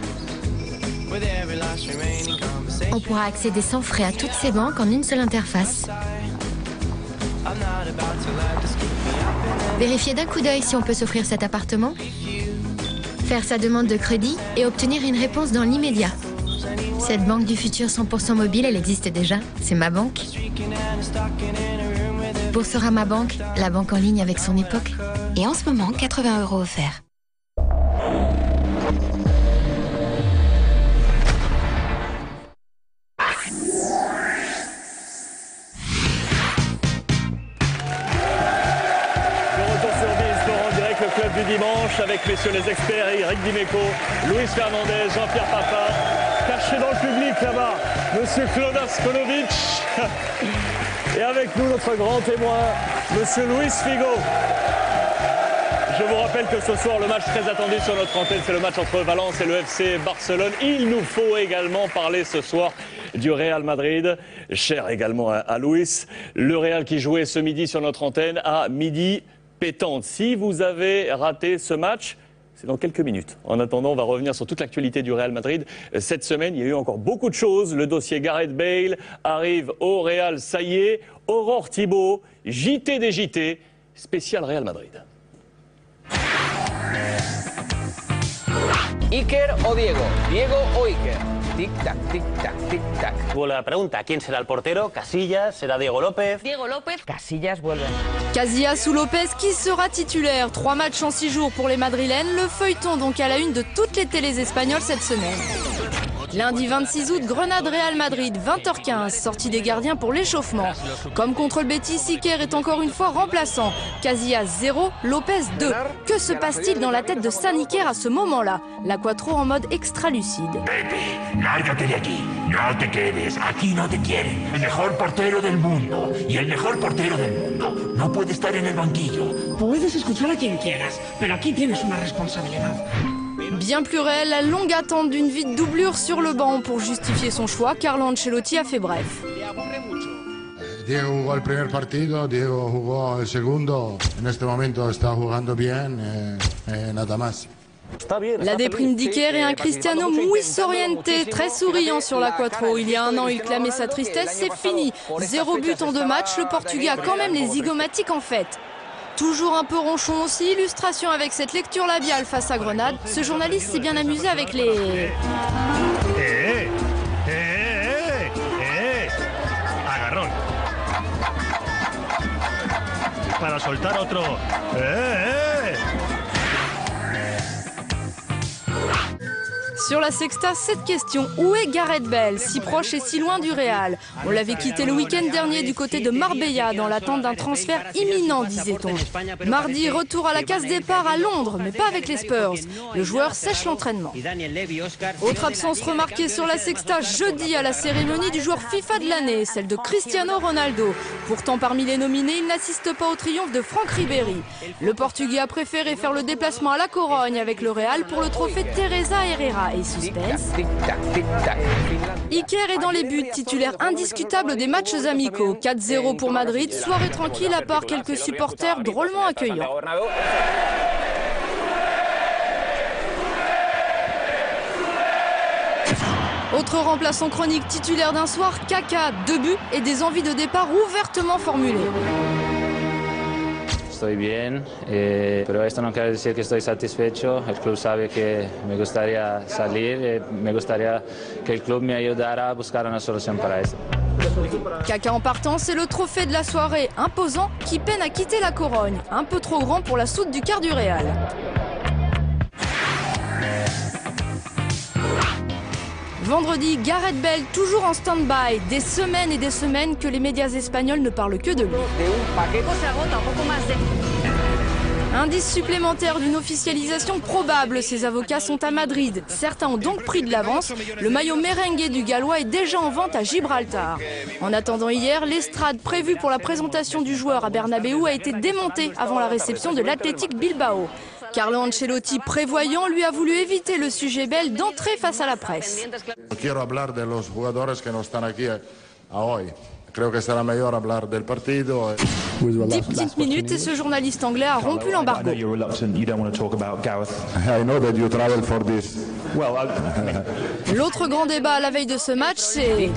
On pourra accéder sans frais à toutes ces banques en une seule interface. Vérifier d'un coup d'œil si on peut s'offrir cet appartement. Faire sa demande de crédit et obtenir une réponse dans l'immédiat. Cette banque du futur 100% mobile, elle existe déjà. C'est ma banque. Boursorama Banque, la banque en ligne avec son époque. Et en ce moment, 80 € offerts. Du dimanche avec messieurs les experts Eric Dimeco, Luis Fernandez, Jean-Pierre Papin, caché dans le public là-bas, monsieur Klodas Skolovic et avec nous notre grand témoin, monsieur Luis Figo. Je vous rappelle que ce soir le match très attendu sur notre antenne, c'est le match entre Valence et le FC Barcelone. Il nous faut également parler ce soir du Real Madrid, cher également à Luis, le Real qui jouait ce midi sur notre antenne à midi pétante. Si vous avez raté ce match, c'est dans quelques minutes. En attendant, on va revenir sur toute l'actualité du Real Madrid. Cette semaine, il y a eu encore beaucoup de choses. Le dossier Gareth Bale arrive au Real, ça y est. Aurore Thibault, JT des JT, spécial Real Madrid. Iker o Diego, Diego o Iker. Tic-tac, tic-tac, tic-tac. La pregunta, ¿quién será el portero? ¿Casillas? ¿Será Diego López? Diego López. Casillas vuelve. Casillas ou Lopez, qui sera titulaire? 3 matchs en 6 jours pour les Madrilènes. Le feuilleton donc à la une de toutes les télés espagnoles cette semaine. Lundi 26 août, Grenade-Real Madrid, 20h15, sortie des gardiens pour l'échauffement. Comme contre le Betis, Iker est encore une fois remplaçant. Casillas 0, Lopez 2. Que se passe-t-il dans la tête de San Iker à ce moment-là? La Quattro en mode extra-lucide. Pepe, lárgate de aquí, no te quedes, aquí no te quieren. El mejor portero del mundo, y el mejor portero del mundo no puede estar en el banquillo. Puedes escuchar a quien quieras, pero aquí tienes una responsabilidad. Bien plus réel, la longue attente d'une vie de doublure sur le banc pour justifier son choix. Carlo Ancelotti a fait bref. Diego jugó el primer partido, Diego jugó el segundo. En este momento está jugando bien, nada más. La déprime d'Iker et un Cristiano muy sorriente, très souriant sur la Quattro. Il y a un an, il clamait sa tristesse, c'est fini. 0 but en 2 matchs, le Portugais a quand même les zygomatiques en fait. Toujours un peu ronchon aussi, illustration avec cette lecture labiale face à Grenade. Ce journaliste s'est bien amusé avec les... Agarrón. Para soltar otro. Sur la Sexta, cette question, où est Gareth Bale, si proche et si loin du Real? On l'avait quitté le week-end dernier du côté de Marbella dans l'attente d'un transfert imminent, disait-on. Mardi, retour à la case départ à Londres, mais pas avec les Spurs. Le joueur sèche l'entraînement. Autre absence remarquée sur la Sexta, jeudi à la cérémonie du joueur FIFA de l'année, celle de Cristiano Ronaldo. Pourtant, parmi les nominés, il n'assiste pas au triomphe de Franck Ribéry. Le Portugais a préféré faire le déplacement à la Corogne avec le Real pour le trophée Teresa Herrera. Et suspense. Iker est dans les buts, titulaire indiscutable des matchs amicaux. 4-0 pour Madrid, soirée tranquille à part quelques supporters drôlement accueillants. Autre remplaçant chronique titulaire d'un soir, Kaka, 2 buts et des envies de départ ouvertement formulées. Estoy bien, pero esto no quiere decir que estoy satisfecho. El club sabe que me gustaría salir, me gustaría que el club me ayudara a buscar una solución para eso. Kaka en partant, c'est le trophée de la soirée, imposant, qui peine à quitter la Corogne. Un peu trop grand pour la soute du quart du Real. Vendredi, Gareth Bale toujours en stand-by. Des semaines et des semaines que les médias espagnols ne parlent que de lui. Indice supplémentaire d'une officialisation probable. Ses avocats sont à Madrid. Certains ont donc pris de l'avance. Le maillot merengue du Gallois est déjà en vente à Gibraltar. En attendant hier, l'estrade prévue pour la présentation du joueur à Bernabéu a été démontée avant la réception de l'Athletic Bilbao. Carlo Ancelotti, prévoyant, lui a voulu éviter le sujet Bale d'entrer face à la presse. Quiero hablar de los jugadores que no están aquí hoy. Creo que será mejor hablar del partido. 10 petites minutes et ce journaliste anglais a rompu l'embargo. L'autre grand débat à la veille de ce match, c'est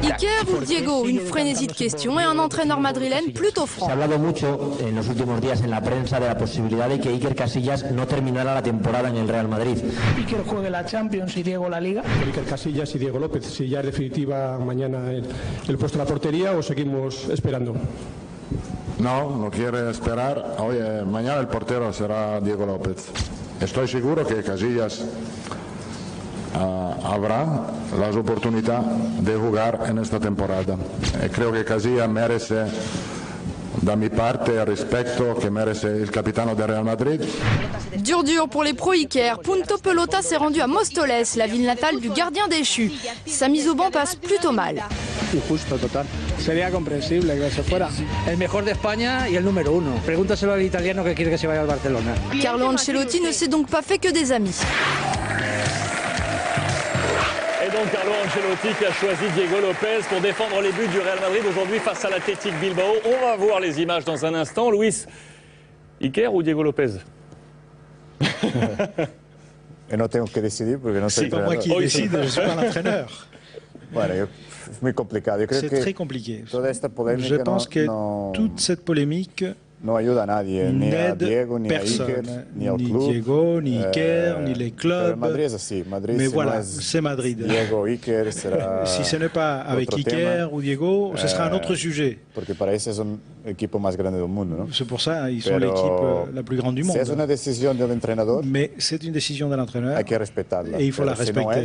Iker ou Diego, une frénésie de questions et un entraîneur madrilène plutôt franc. Se ha hablado mucho en los últimos días en la prensa de la posibilidad de que Iker Casillas no terminara la temporada en el Real Madrid. Iker juegue la Champions y Diego la Liga. Iker Casillas y Diego López, si ya es definitiva mañana el puesto en la portería o seguimos esperando. No, no quiere esperar. Oye, mañana el portero será Diego López. Estoy seguro que Casillas habrá la oportunidad de jugar en esta temporada. Creo que Casillas merece, da mi parte, el respeto que merece el capitano de Real Madrid. Dur pour les pro Iker. Punto Pelota s'est rendu à Móstoles, la ville natale du gardien déchu. Sa mise au banc passe plutôt mal. Injusto, total. Sería comprensible que se fuera. El mejor de España y el número 1. Pregúntaselo al italiano que quiere que se vaya al Barcelona. Carlo Ancelotti ne s'est donc pas fait que des amis. Et donc Carlo Ancelotti qui a choisi Diego Lopez pour défendre les buts du Real Madrid aujourd'hui face à l'Athletic Bilbao. On va voir les images dans un instant. Luis, Iker ou Diego Lopez? Et no tengo que decidir porque no soy C'est pas moi qui décide, je suis pas l'entraîneur. Bueno, es muy complicado. C'est très compliqué. Je pense que toute cette polémique no ayuda a nadie, ni a Diego, ni a Iker, ni al club. Ni Diego, ni Iker, ni les clubs. Madrid es así. Madrid, mais voilà, c'est Madrid. Diego, Iker, será si ce n'est pas avec Iker ou Diego, ce sera un autre sujet. Porque para eso es un equipo más grande del mundo, ¿no? C'est pour ça ils sont l'équipe la plus grande du monde. C'est une décision de l'entraîneur. Mais c'est une décision de l'entraîneur. Hay que respetarla. Et il faut la respecter.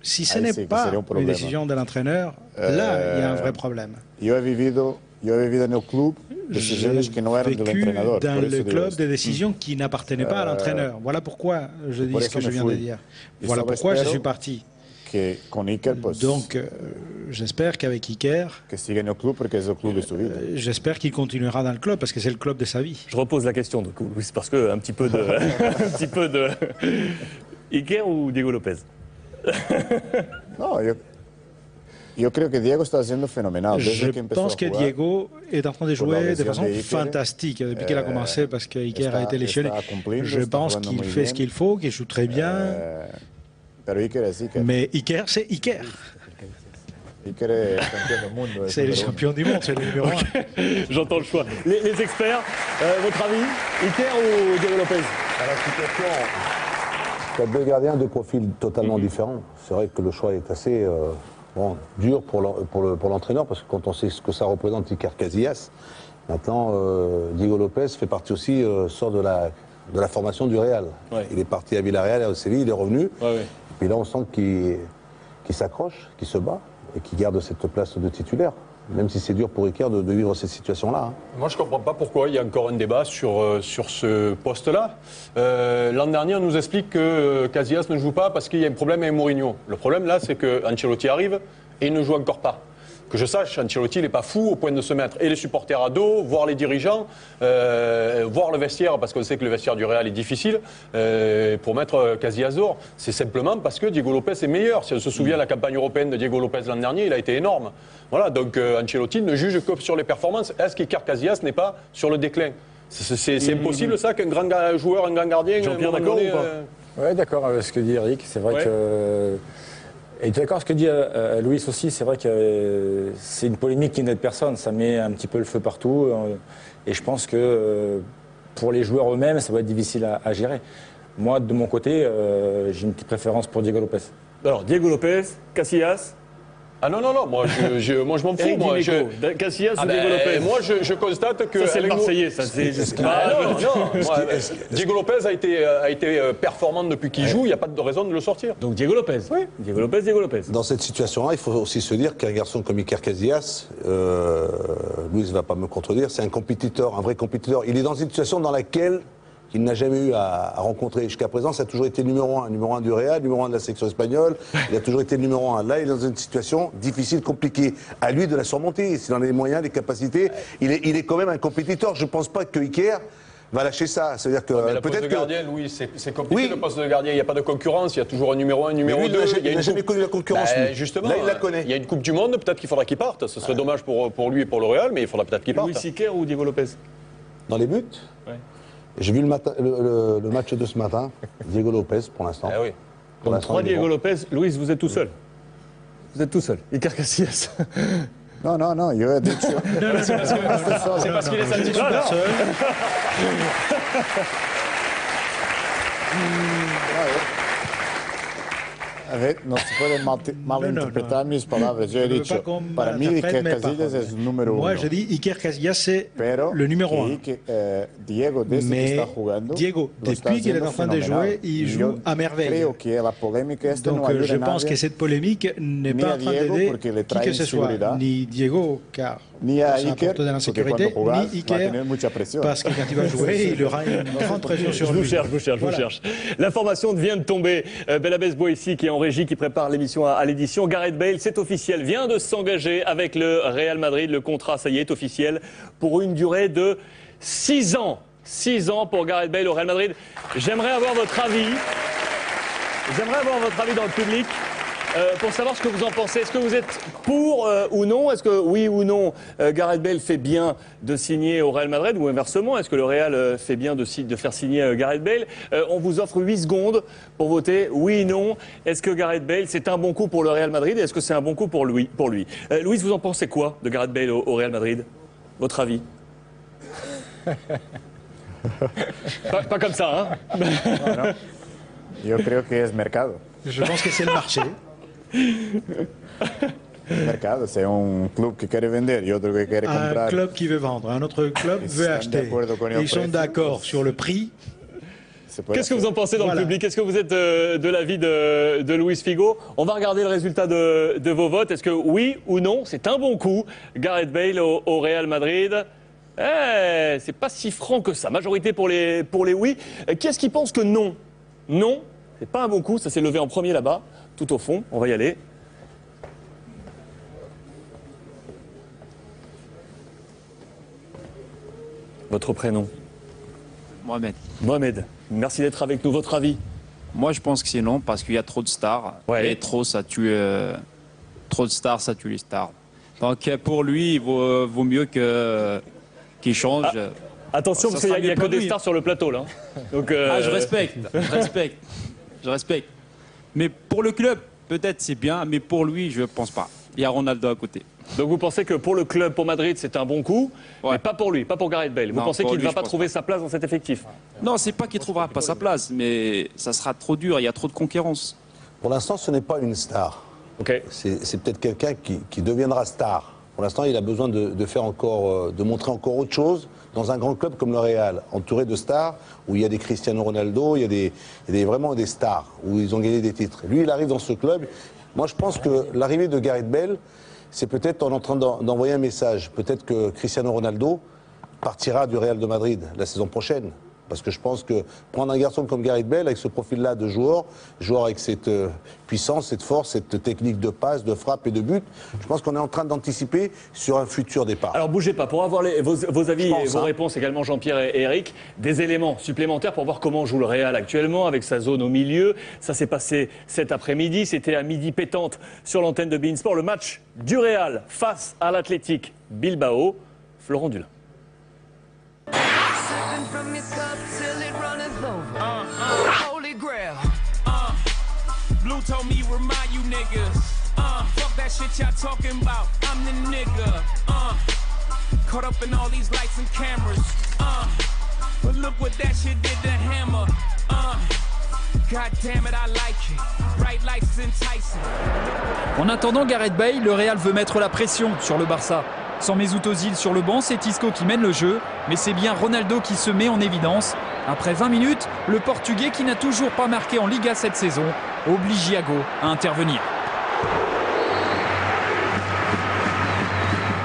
Si ce n'est pas une décision de l'entraîneur, là, il y a un vrai problème. Yo he vivido en el club decisiones que no eran del entrenador. Dans le club des décisions qui n'appartenaient pas à l'entraîneur. Voilà pourquoi je dis ce que je viens de dire. Voilà pourquoi je suis parti. Donc, j'espère qu'avec Iker, j'espère qu'il continuera dans le club parce que c'est le club de sa vie. Je repose la question, du coup, Luis, parce que un petit peu de Iker ou Diego Lopez? No, yo creo que Diego está haciendo fenomenal. Je pense que Diego est en train de jouer de façon fantastique depuis qu'il a commencé parce que Iker a été lésionné. Je pense qu'il fait ce qu'il faut, qu'il joue très bien. Mais Iker, c'est Iker. C'est le champion du monde, c'est le numéro 1. J'entends le choix. Les experts, votre avis, Iker ou Diego Lopez? La situation, il y a deux gardiens de profils totalement différents. C'est vrai que le choix est assez dur pour l'entraîneur parce que quand on sait ce que ça représente Iker Casillas, maintenant Diego Lopez fait partie aussi, sort de la formation du Real. Ouais. Il est parti à Villarreal et au Séville, il est revenu. Ouais. Et puis là on sent qu'il s'accroche, qu'il se bat et qu'il garde cette place de titulaire. Même si c'est dur pour Iker de vivre cette situation-là. Hein. Moi, je ne comprends pas pourquoi il y a encore un débat sur ce poste-là. L'an dernier, on nous explique que Casillas ne joue pas parce qu'il y a un problème avec Mourinho. Le problème, là, c'est qu'Ancelotti arrive et il ne joue encore pas. Que je sache, Ancelotti n'est pas fou au point de se mettre et les supporters à dos, voir les dirigeants, voir le vestiaire, parce qu'on sait que le vestiaire du Real est difficile, pour mettre Casillas dehors. C'est simplement parce que Diego Lopez est meilleur. Si on se souvient de la campagne européenne de Diego Lopez l'an dernier, il a été énorme. Voilà, donc Ancelotti ne juge que sur les performances. Est-ce qu'Iker Casillas n'est pas sur le déclin? C'est impossible ça, qu'un grand joueur, un grand gardien... Jean-Pierre, d'accord ou pas? Oui, d'accord avec ce que dit Eric. C'est vrai que... Et tu es d'accord avec ce que dit Luis aussi, c'est vrai que c'est une polémique qui n'aide personne, ça met un petit peu le feu partout. Et je pense que pour les joueurs eux-mêmes, ça va être difficile à gérer. Moi, de mon côté, j'ai une petite préférence pour Diego Lopez. Alors, Diego Lopez, Casillas? Ah non, moi je m'en fous. Moi, Casillas ou Diego Lopez? Moi je constate que... Ça c'est le Marseillais, ça c'est... Diego Lopez a été performant depuis qu'il joue, il n'y a pas de raison de le sortir. Donc Diego Lopez? Oui. Diego Lopez. Dans cette situation-là, il faut aussi se dire qu'un garçon comme Iker Casillas, Luis ne va pas me contredire, c'est un compétiteur, un vrai compétiteur. Il est dans une situation dans laquelle il n'a jamais eu à rencontrer. Jusqu'à présent, ça a toujours été numéro 1 du Real, numéro 1 de la section espagnole. Il a toujours été le numéro 1. Là, il est dans une situation difficile, compliquée. À lui de la surmonter. S'il en a les moyens, les capacités, il est quand même un compétiteur. Je ne pense pas que Iker va lâcher ça. C'est-à-dire que peut-être que gardien, Louis, c'est compliqué le poste de gardien. Il n'y a pas de concurrence. Il y a toujours un numéro 1, un numéro 2. Il n'a jamais connu la concurrence. Justement, là, il la connaît. Il y a une Coupe du Monde. Peut-être qu'il faudra qu'il parte. Ce serait dommage pour lui et pour le Real, mais il faudra peut-être qu'il parte. Louis Siquer ou Diego Lopez? Dans les buts. J'ai vu le match de ce matin. Diego Lopez pour l'instant. Ah oui. Donc 3 Diego Lopez. Louis, vous êtes tout seul. Vous êtes tout seul. Iker Casillas. Non, yo he dicho. C'est parce qu'il est samedi soir. A ver, no se pueden malinterpretar mis palabras. Yo he dicho, para mí Iker Casillas es el número 1. Moi, je dis Iker Casillas, c'est le numéro 1. Diego, desde que está jugando, Diego, depuis qu'il est en train de jouer, il joue à merveille. Donc, je pense que cette polémique n'est pas en train d'aider qui que ce soit, ni Diego, car ça apporte de l'insécurité, ni Iker, parce que quand il va jouer, il aura une grande pression sur lui. Je vous cherche. L'information vient de tomber. Belabès Boissi, qui est en régie, qui prépare l'émission à l'édition. Gareth Bale, c'est officiel, vient de s'engager avec le Real Madrid. Le contrat, ça y est officiel, pour une durée de 6 ans. 6 ans pour Gareth Bale au Real Madrid. J'aimerais avoir votre avis. Dans le public. Pour savoir ce que vous en pensez. Est-ce que vous êtes pour ou non? Est-ce que oui ou non, Gareth Bale fait bien de signer au Real Madrid, ou inversement, est-ce que le Real fait bien de faire signer Gareth Bale? On vous offre 8 secondes pour voter oui ou non. Est-ce que Gareth Bale, c'est un bon coup pour le Real Madrid, et est-ce que c'est un bon coup pour lui? Louise, vous en pensez quoi de Gareth Bale au Real Madrid? Votre avis? pas comme ça, hein? Bueno, yo creo que es mercado. Je pense que c'est le marché. Mercado, c'est un club qui quiere vender y otro que quiere comprar. Un club qui veut vendre, un autre club veut acheter. Ils sont d'accord sur le prix. Qu'est-ce que vous en pensez dans le public? Est-ce que vous êtes de l'avis de Luis Figo? On va regarder le résultat de vos votes. Est-ce que oui ou non, c'est un bon coup, Gareth Bale au Real Madrid? C'est pas si franc que ça. Majorité pour les oui. Qui est-ce qui pense que non? Non, c'est pas un bon coup. Ça s'est levé en premier là-bas, tout au fond. On va y aller. Votre prénom? Mohamed. Mohamed, merci d'être avec nous. Votre avis? Moi, je pense que c'est non, parce qu'il y a trop de stars. Ouais. Et trop, ça tue. Trop de stars, ça tue les stars. Donc, pour lui, il vaut mieux qu'il change. Attention, parce qu'il n'y a que des stars sur le plateau, là. Donc, je respecte. Mais pour le club, peut-être c'est bien, mais pour lui, je ne pense pas. Il y a Ronaldo à côté. Donc vous pensez que pour le club, pour Madrid, c'est un bon coup, mais pas pour lui, pas pour Gareth Bale. Vous pensez qu'il ne va pas trouver sa place dans cet effectif? Non, c'est pas qu'il ne trouvera pas sa place, mais ça sera trop dur, il y a trop de concurrence. Pour l'instant, ce n'est pas une star. Okay. C'est peut-être quelqu'un qui deviendra star. Pour l'instant, il a besoin de montrer encore autre chose dans un grand club comme le Real, entouré de stars, où il y a des Cristiano Ronaldo, il y a vraiment des stars, où ils ont gagné des titres. Lui, il arrive dans ce club. Moi, je pense que l'arrivée de Gareth Bale, c'est peut-être en train d'envoyer un message. Peut-être que Cristiano Ronaldo partira du Real de Madrid la saison prochaine. Parce que je pense que prendre un garçon comme Gareth Bale, avec ce profil-là de joueur avec cette puissance, cette force, cette technique de passe, de frappe et de but, je pense qu'on est en train d'anticiper sur un futur départ. Alors bougez pas, pour avoir vos avis et vos réponses également, Jean-Pierre et Eric, des éléments supplémentaires pour voir comment joue le Real actuellement, avec sa zone au milieu. Ça s'est passé cet après-midi, c'était à midi pétante sur l'antenne de beIN Sport, le match du Real face à l'Athletic Bilbao. Florent Dulin. Blue told me remind you niggas. Fuck that shit y'all talking about. I'm the nigga. Caught up in all these lights and cameras. But look what that shit did to Hammer. God damn it, I like it. Bright lights enticing. En attendant Gareth Bale, le Real veut mettre la pression sur le Barça. Sans Mesut Ozil sur le banc, c'est Isco qui mène le jeu, mais c'est bien Ronaldo qui se met en évidence. Après 20 minutes, le Portugais, qui n'a toujours pas marqué en Liga cette saison, oblige Iago à intervenir.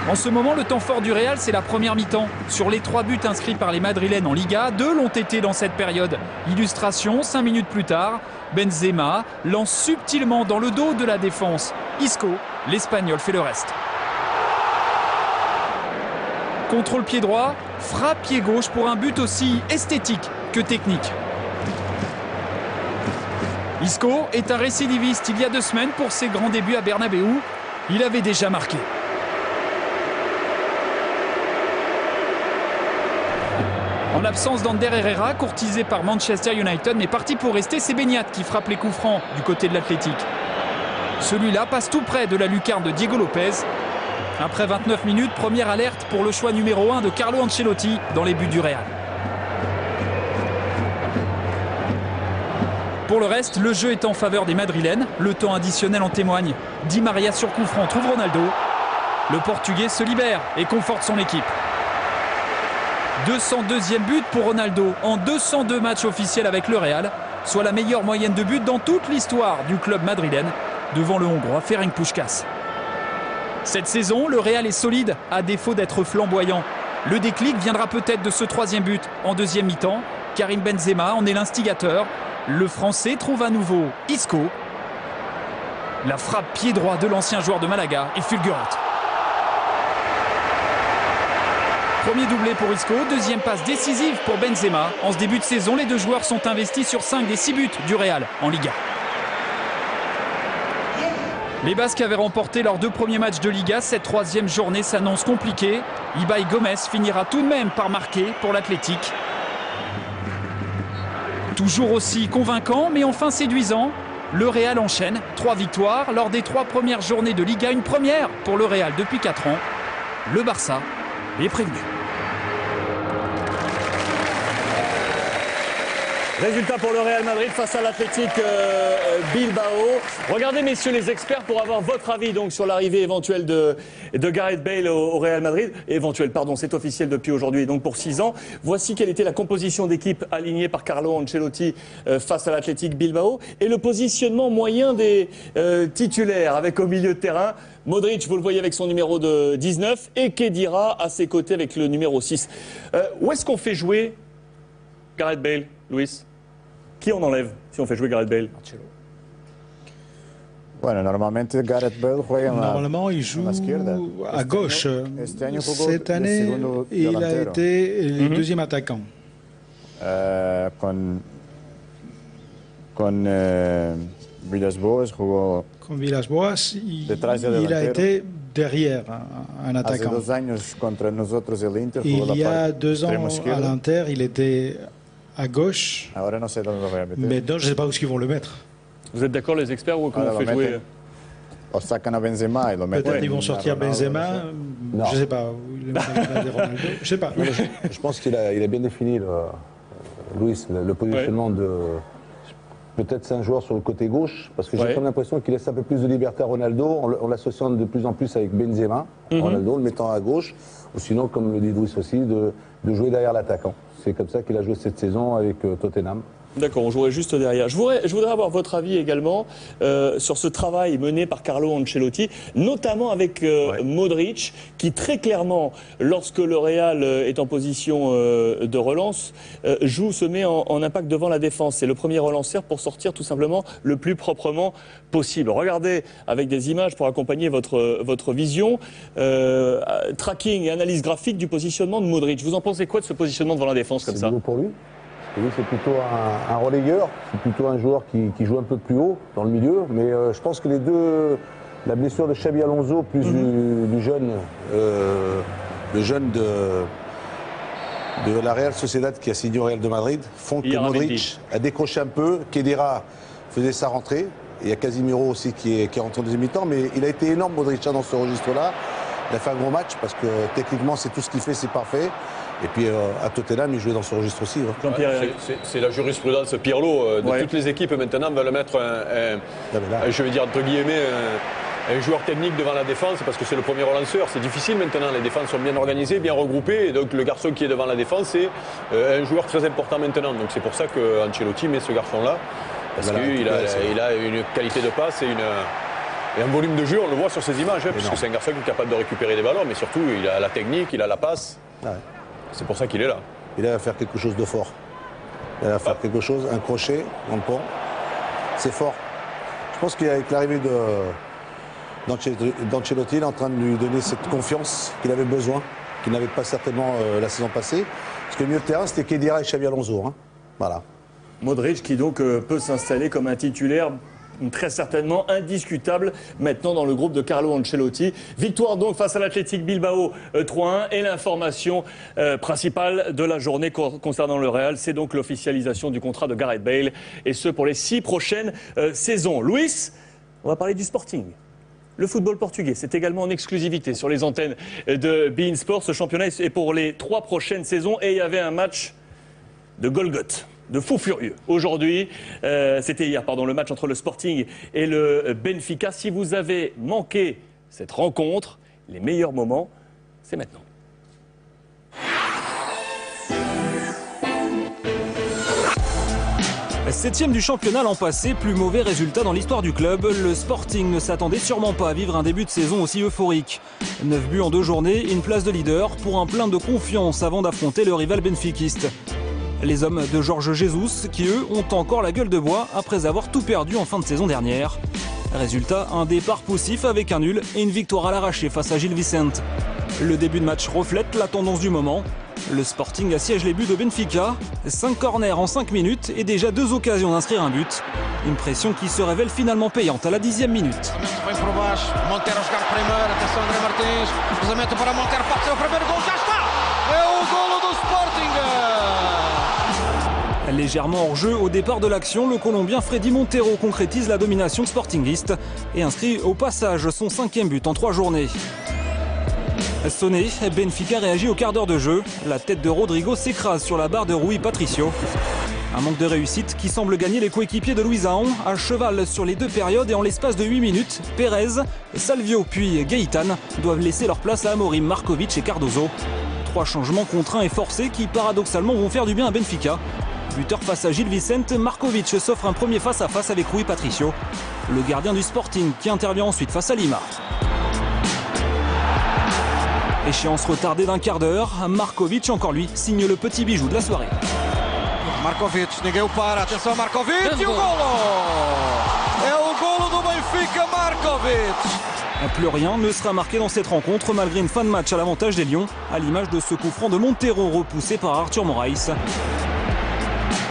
En ce moment, le temps fort du Real, c'est la première mi-temps. Sur les 3 buts inscrits par les Madrilènes en Liga, 2 l'ont été dans cette période. Illustration, 5 minutes plus tard, Benzema lance subtilement dans le dos de la défense. Isco, l'Espagnol, fait le reste. Contrôle pied droit, frappe pied gauche pour un but aussi esthétique que technique. Isco est un récidiviste il y a 2 semaines pour ses grands débuts à Bernabéu. Il avait déjà marqué. En l'absence d'Ander Herrera, courtisé par Manchester United, mais parti pour rester, c'est Beñat qui frappe les coups francs du côté de l'Athletic. Celui-là passe tout près de la lucarne de Diego Lopez. Après 29 minutes, première alerte pour le choix numéro 1 de Carlo Ancelotti dans les buts du Real. Pour le reste, le jeu est en faveur des Madrilènes. Le temps additionnel en témoigne. Di Maria sur coup franc trouve Ronaldo. Le Portugais se libère et conforte son équipe. 202e but pour Ronaldo en 202 matchs officiels avec le Real, soit la meilleure moyenne de buts dans toute l'histoire du club madrilène, devant le Hongrois Ferenc Puskás. Cette saison, le Real est solide, à défaut d'être flamboyant. Le déclic viendra peut-être de ce 3e but en 2e mi-temps. Karim Benzema en est l'instigateur. Le Français trouve à nouveau Isco. La frappe pied droit de l'ancien joueur de Malaga est fulgurante. Premier doublé pour Isco, 2e passe décisive pour Benzema. En ce début de saison, les 2 joueurs sont investis sur 5 des 6 buts du Real en Liga. Les Basques avaient remporté leurs 2 premiers matchs de Liga. Cette 3e journée s'annonce compliquée. Ibai Gomez finira tout de même par marquer pour l'Athletic. Toujours aussi convaincant, mais enfin séduisant, le Real enchaîne 3 victoires lors des 3 premières journées de Liga. Une première pour le Real depuis 4 ans. Le Barça est prévenu. Résultat pour le Real Madrid face à l'Athletic Bilbao. Regardez, messieurs les experts, pour avoir votre avis donc sur l'arrivée éventuelle de Gareth Bale au Real Madrid. Éventuelle, pardon, c'est officiel depuis aujourd'hui, donc pour 6 ans. Voici quelle était la composition d'équipe alignée par Carlo Ancelotti face à l'Athletic Bilbao. Et le positionnement moyen des titulaires, avec au milieu de terrain Modric, vous le voyez avec son numéro de 19, et Khedira à ses côtés avec le numéro 6. Où est-ce qu'on fait jouer Gareth Bale, Luis? Qui on enlève si on fait jouer Gareth Bale? Bueno, normalement, il joue à gauche. Cette année, il a été le 2e attaquant. Con Villas-Boas jugó. Con Villas-Boas, il a été derrière un attaquant. Il y a 2 ans à l'Inter, il était à gauche. Maintenant, je ne sais pas où ils vont le mettre. Vous êtes d'accord, les experts, ou comment on fait jouer? Peut-être ils vont sortir Benzema. Je ne sais pas. Je sais pas. Je pense qu'il a bien défini, Luis, le positionnement de. Peut-être c'est un joueur sur le côté gauche, parce que j'ai comme l'impression qu'il laisse un peu plus de liberté à Ronaldo, en l'associant de plus en plus avec Benzema, Ronaldo, le mettant à gauche, ou sinon, comme le dit Luis aussi, de jouer derrière l'attaquant. C'est comme ça qu'il a joué cette saison avec Tottenham. D'accord, on jouerait juste derrière. Je voudrais avoir votre avis également sur ce travail mené par Carlo Ancelotti, notamment avec Modric, qui très clairement, lorsque le Real est en position de relance, se met en impact devant la défense. C'est le premier relanceur pour sortir tout simplement le plus proprement possible. Regardez avec des images pour accompagner votre vision, tracking et analyse graphique du positionnement de Modric. Vous en pensez quoi de ce positionnement devant la défense comme ça? C'est pour lui. C'est plutôt un relayeur, c'est plutôt un joueur qui joue un peu plus haut dans le milieu, mais je pense que les deux, la blessure de Xabi Alonso plus du jeune, le jeune de la Real Sociedad qui a signé au Real de Madrid, font que Modric a décroché un peu, Khedira faisait sa rentrée, et il y a Casemiro aussi qui est rentré en deuxième mi-temps, mais il a été énorme Modric dans ce registre-là. Il a fait un gros match parce que techniquement c'est tout ce qu'il fait, c'est parfait. Et puis à Tottenham, il jouait dans ce registre aussi. C'est la jurisprudence Pirlo. Toutes les équipes maintenant veulent mettre je vais dire entre guillemets, un joueur technique devant la défense parce que c'est le premier relanceur. C'est difficile maintenant, les défenses sont bien organisées, bien regroupées. Et donc le garçon qui est devant la défense, c'est un joueur très important maintenant. Donc c'est pour ça que Ancelotti met ce garçon-là. Parce qu'il a une qualité de passe et un volume de jeu, on le voit sur ces images. Parce que c'est un garçon qui est capable de récupérer des ballons, mais surtout il a la technique, il a la passe. C'est pour ça qu'il est là. Il va faire quelque chose de fort. Il va faire quelque chose, un crochet dans le pont. C'est fort. Je pense qu'avec l'arrivée d'Ancelotti, il est en train de lui donner cette confiance qu'il avait besoin. qu'il n'avait pas certainement la saison passée. Parce que le milieu de terrain, c'était Khedira et Xabi Alonso. Hein. Voilà. Modric qui donc peut s'installer comme un titulaire très certainement indiscutable maintenant dans le groupe de Carlo Ancelotti. Victoire donc face à l'Athletic Bilbao 3-1 et l'information principale de la journée concernant le Real, c'est donc l'officialisation du contrat de Gareth Bale et ce pour les 6 prochaines saisons. Luis, on va parler du Sporting. Le football portugais, c'est également en exclusivité sur les antennes de beIN Sport. Ce championnat est pour les 3 prochaines saisons et il y avait un match de Golgoth, de fou furieux. Aujourd'hui, c'était hier, le match entre le Sporting et le Benfica. Si vous avez manqué cette rencontre, les meilleurs moments, c'est maintenant. Septième du championnat l'an passé, plus mauvais résultat dans l'histoire du club. Le Sporting ne s'attendait sûrement pas à vivre un début de saison aussi euphorique. 9 buts en 2 journées, une place de leader pour un plein de confiance avant d'affronter le rival benfiquiste. Les hommes de Jorge Jesus qui eux ont encore la gueule de bois après avoir tout perdu en fin de saison dernière. Résultat, un départ poussif avec un nul et une victoire à l'arraché face à Gil Vicente. Le début de match reflète la tendance du moment. Le Sporting assiège les buts de Benfica, 5 corners en 5 minutes et déjà 2 occasions d'inscrire un but. Une pression qui se révèle finalement payante à la 10e minute. Légèrement hors jeu au départ de l'action, le Colombien Freddy Montero concrétise la domination sportinguiste et inscrit au passage son 5e but en 3 journées. Sonné, Benfica réagit au quart d'heure de jeu. La tête de Rodrigo s'écrase sur la barre de Rui Patricio. Un manque de réussite qui semble gagner les coéquipiers de Luisão, à cheval sur les 2 périodes et en l'espace de 8 minutes, Pérez, Salvio puis Gaitán doivent laisser leur place à Amorim, Markovic et Cardozo. 3 changements contraints et forcés qui paradoxalement vont faire du bien à Benfica. Buteur face à Gil Vicente, Markovic s'offre un premier face-à-face avec Rui Patricio. Le gardien du Sporting qui intervient ensuite face à Lima. Échéance retardée d'un quart d'heure, Markovic encore lui signe le petit bijou de la soirée. Markovic, ninguém o para, atenção Markovic e o golo! É o golo do Benfica, Markovic! Plus rien ne sera marqué dans cette rencontre malgré une fin de match à l'avantage des Lions, à l'image de ce coup franc de Montero repoussé par Arthur Moraes.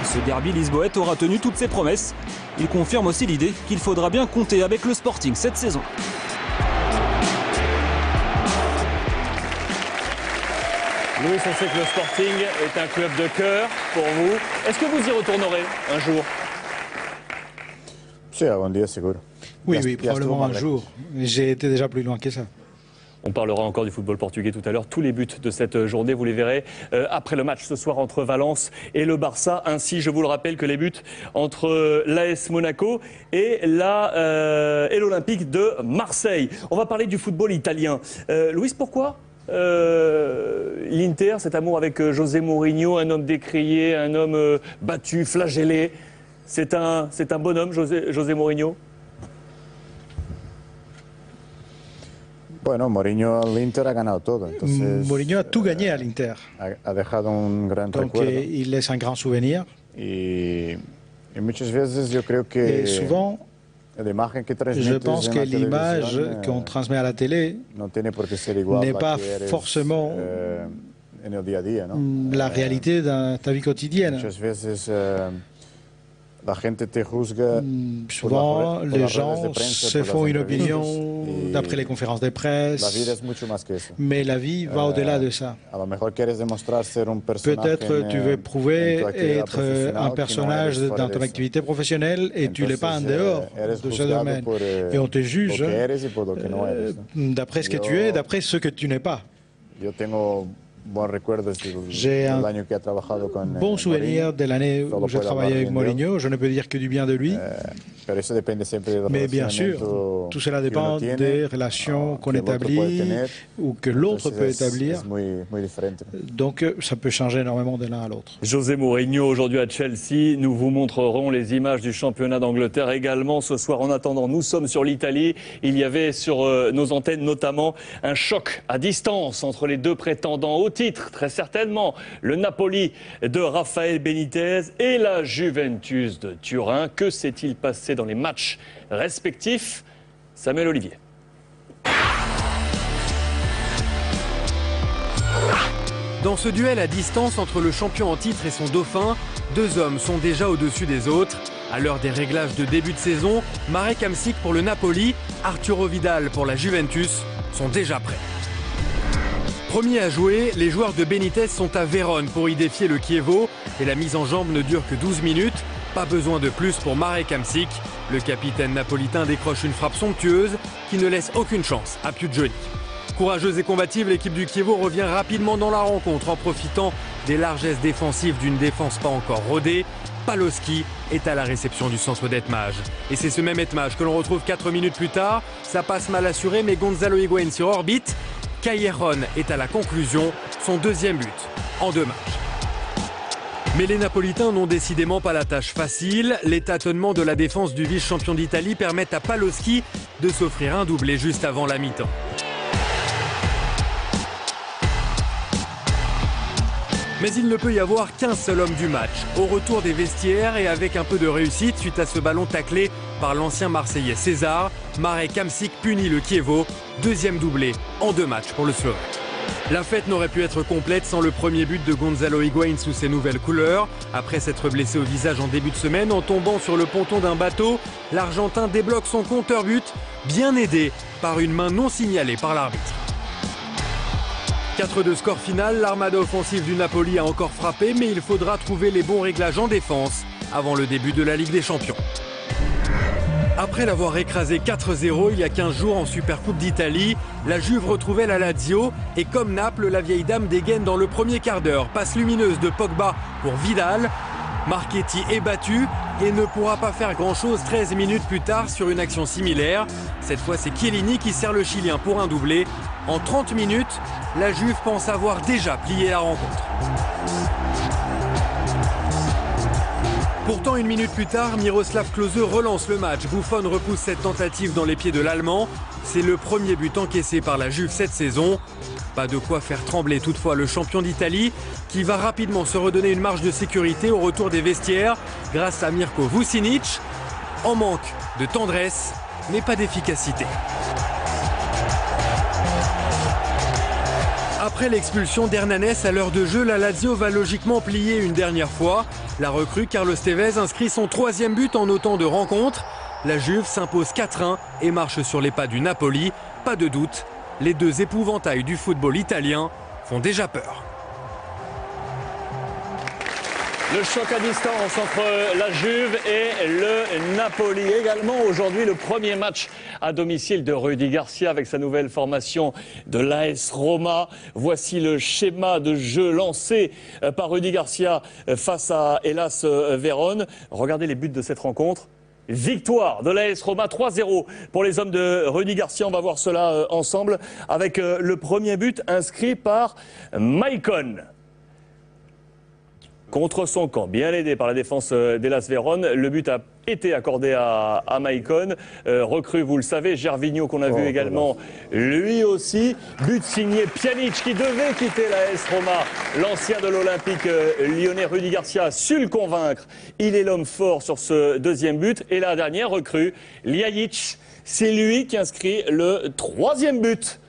Ce derby lisboète aura tenu toutes ses promesses. Il confirme aussi l'idée qu'il faudra bien compter avec le Sporting cette saison. Louis, on sait que le Sporting est un club de cœur pour vous. Est-ce que vous y retournerez un jour? Sí, algún día seguro. Oui, probablement un jour. J'ai été déjà plus loin que ça. On parlera encore du football portugais tout à l'heure. Tous les buts de cette journée, vous les verrez après le match ce soir entre Valence et le Barça. Ainsi, je vous le rappelle que les buts entre l'AS Monaco et l'Olympique de Marseille. On va parler du football italien. Louis, pourquoi l'Inter, cet amour avec José Mourinho, un homme décrié, un homme battu, flagellé? C'est un bonhomme, José Mourinho? Bueno, Mourinho l'Inter a ganado todo. Entonces, Mourinho a tout gagné à l'Inter. Ha dejado un gran recuerdo. Donc il laisse un grand souvenir. Y muchas veces yo creo que et souvent, je pense que l'image qu'on transmet à la télé n'est pas forcément la réalité de ta vie quotidienne. Souvent, les gens se font une opinion d'après les conférences de presse, mais la vie va au-delà de ça. Peut-être tu veux prouver être un personnage dans ton activité professionnelle et tu ne l'es pas en dehors de ce domaine. Et on te juge d'après ce que tu es, d'après ce que tu n'es pas. J'ai un bon souvenir de l'année où j'ai travaillé avec Mourinho. Je ne peux dire que du bien de lui. Mais bien sûr, tout cela dépend des relations qu'on établit ou que l'autre peut établir. Donc ça peut changer énormément de l'un à l'autre. José Mourinho aujourd'hui à Chelsea. Nous vous montrerons les images du championnat d'Angleterre également ce soir. En attendant, nous sommes sur l'Italie. Il y avait sur nos antennes notamment un choc à distance entre les 2 prétendants au titre, très certainement, le Napoli de Rafael Benitez et la Juventus de Turin. Que s'est-il passé dans les matchs respectifs? Samuel Olivier. Dans ce duel à distance entre le champion en titre et son dauphin, deux hommes sont déjà au-dessus des autres. À l'heure des réglages de début de saison, Marek Hamsik pour le Napoli, Arturo Vidal pour la Juventus sont déjà prêts. Premiers à jouer, les joueurs de Benitez sont à Vérone pour y défier le Chievo et la mise en jambe ne dure que 12 minutes. Pas besoin de plus pour Marek Hamsik. Le capitaine napolitain décroche une frappe somptueuse qui ne laisse aucune chance à Pugioni. Courageuse et combative, l'équipe du Chievo revient rapidement dans la rencontre en profitant des largesses défensives d'une défense pas encore rodée. Paloschi est à la réception du centre d'Etmage. Et c'est ce même Etmage que l'on retrouve 4 minutes plus tard. Ça passe mal assuré, mais Gonzalo Higuaín sur orbite. Callejon est à la conclusion, son deuxième but en 2 matchs. Mais les Napolitains n'ont décidément pas la tâche facile. Les tâtonnements de la défense du vice-champion d'Italie permettent à Paloschi de s'offrir un doublé juste avant la mi-temps. Mais il ne peut y avoir qu'un seul homme du match. Au retour des vestiaires et avec un peu de réussite suite à ce ballon taclé par l'ancien Marseillais César, Marek Hamsik punit le Chievo. Deuxième doublé en 2 matchs pour le Slovaque. La fête n'aurait pu être complète sans le premier but de Gonzalo Higuaín sous ses nouvelles couleurs. Après s'être blessé au visage en début de semaine en tombant sur le ponton d'un bateau, l'Argentin débloque son compteur but, bien aidé par une main non signalée par l'arbitre. 4 de score final, l'armada offensive du Napoli a encore frappé, mais il faudra trouver les bons réglages en défense avant le début de la Ligue des Champions. Après l'avoir écrasé 4-0 il y a 15 jours en Supercoupe d'Italie, la Juve retrouvait la Lazio et comme Naples, la vieille dame dégaine dans le premier quart d'heure. Passe lumineuse de Pogba pour Vidal. Marchetti est battu et ne pourra pas faire grand-chose 13 minutes plus tard sur une action similaire. Cette fois, c'est Chiellini qui sert le Chilien pour un doublé. En 30 minutes, la Juve pense avoir déjà plié la rencontre. Pourtant, 1 minute plus tard, Miroslav Klose relance le match. Buffon repousse cette tentative dans les pieds de l'Allemand. C'est le premier but encaissé par la Juve cette saison. Pas de quoi faire trembler toutefois le champion d'Italie qui va rapidement se redonner une marge de sécurité au retour des vestiaires grâce à Mirko Vucinic. En manque de tendresse, mais pas d'efficacité. Après l'expulsion d'Hernanes à l'heure de jeu, la Lazio va logiquement plier une dernière fois. La recrue Carlos Tevez inscrit son 3e but en autant de rencontres. La Juve s'impose 4-1 et marche sur les pas du Napoli. Pas de doute, les deux épouvantails du football italien font déjà peur. Le choc à distance entre la Juve et le Napoli. Également aujourd'hui le premier match à domicile de Rudy Garcia avec sa nouvelle formation de l'AS Roma. Voici le schéma de jeu lancé par Rudy Garcia face à Hellas Vérone. Regardez les buts de cette rencontre. Victoire de l'AS Roma 3-0 pour les hommes de Rudy Garcia. On va voir cela ensemble avec le premier but inscrit par Maicon. Contre son camp, bien aidé par la défense d'Hellas Vérone. Le but a été accordé à Maicon. Recrue, vous le savez, Gervinho qu'on a vu également, lui aussi. But signé Pjanic qui devait quitter l'AS Roma. L'ancien de l'Olympique lyonnais Rudy Garcia a su le convaincre. Il est l'homme fort sur ce deuxième but. Et la dernière recrue, Ljajic, c'est lui qui inscrit le 3e but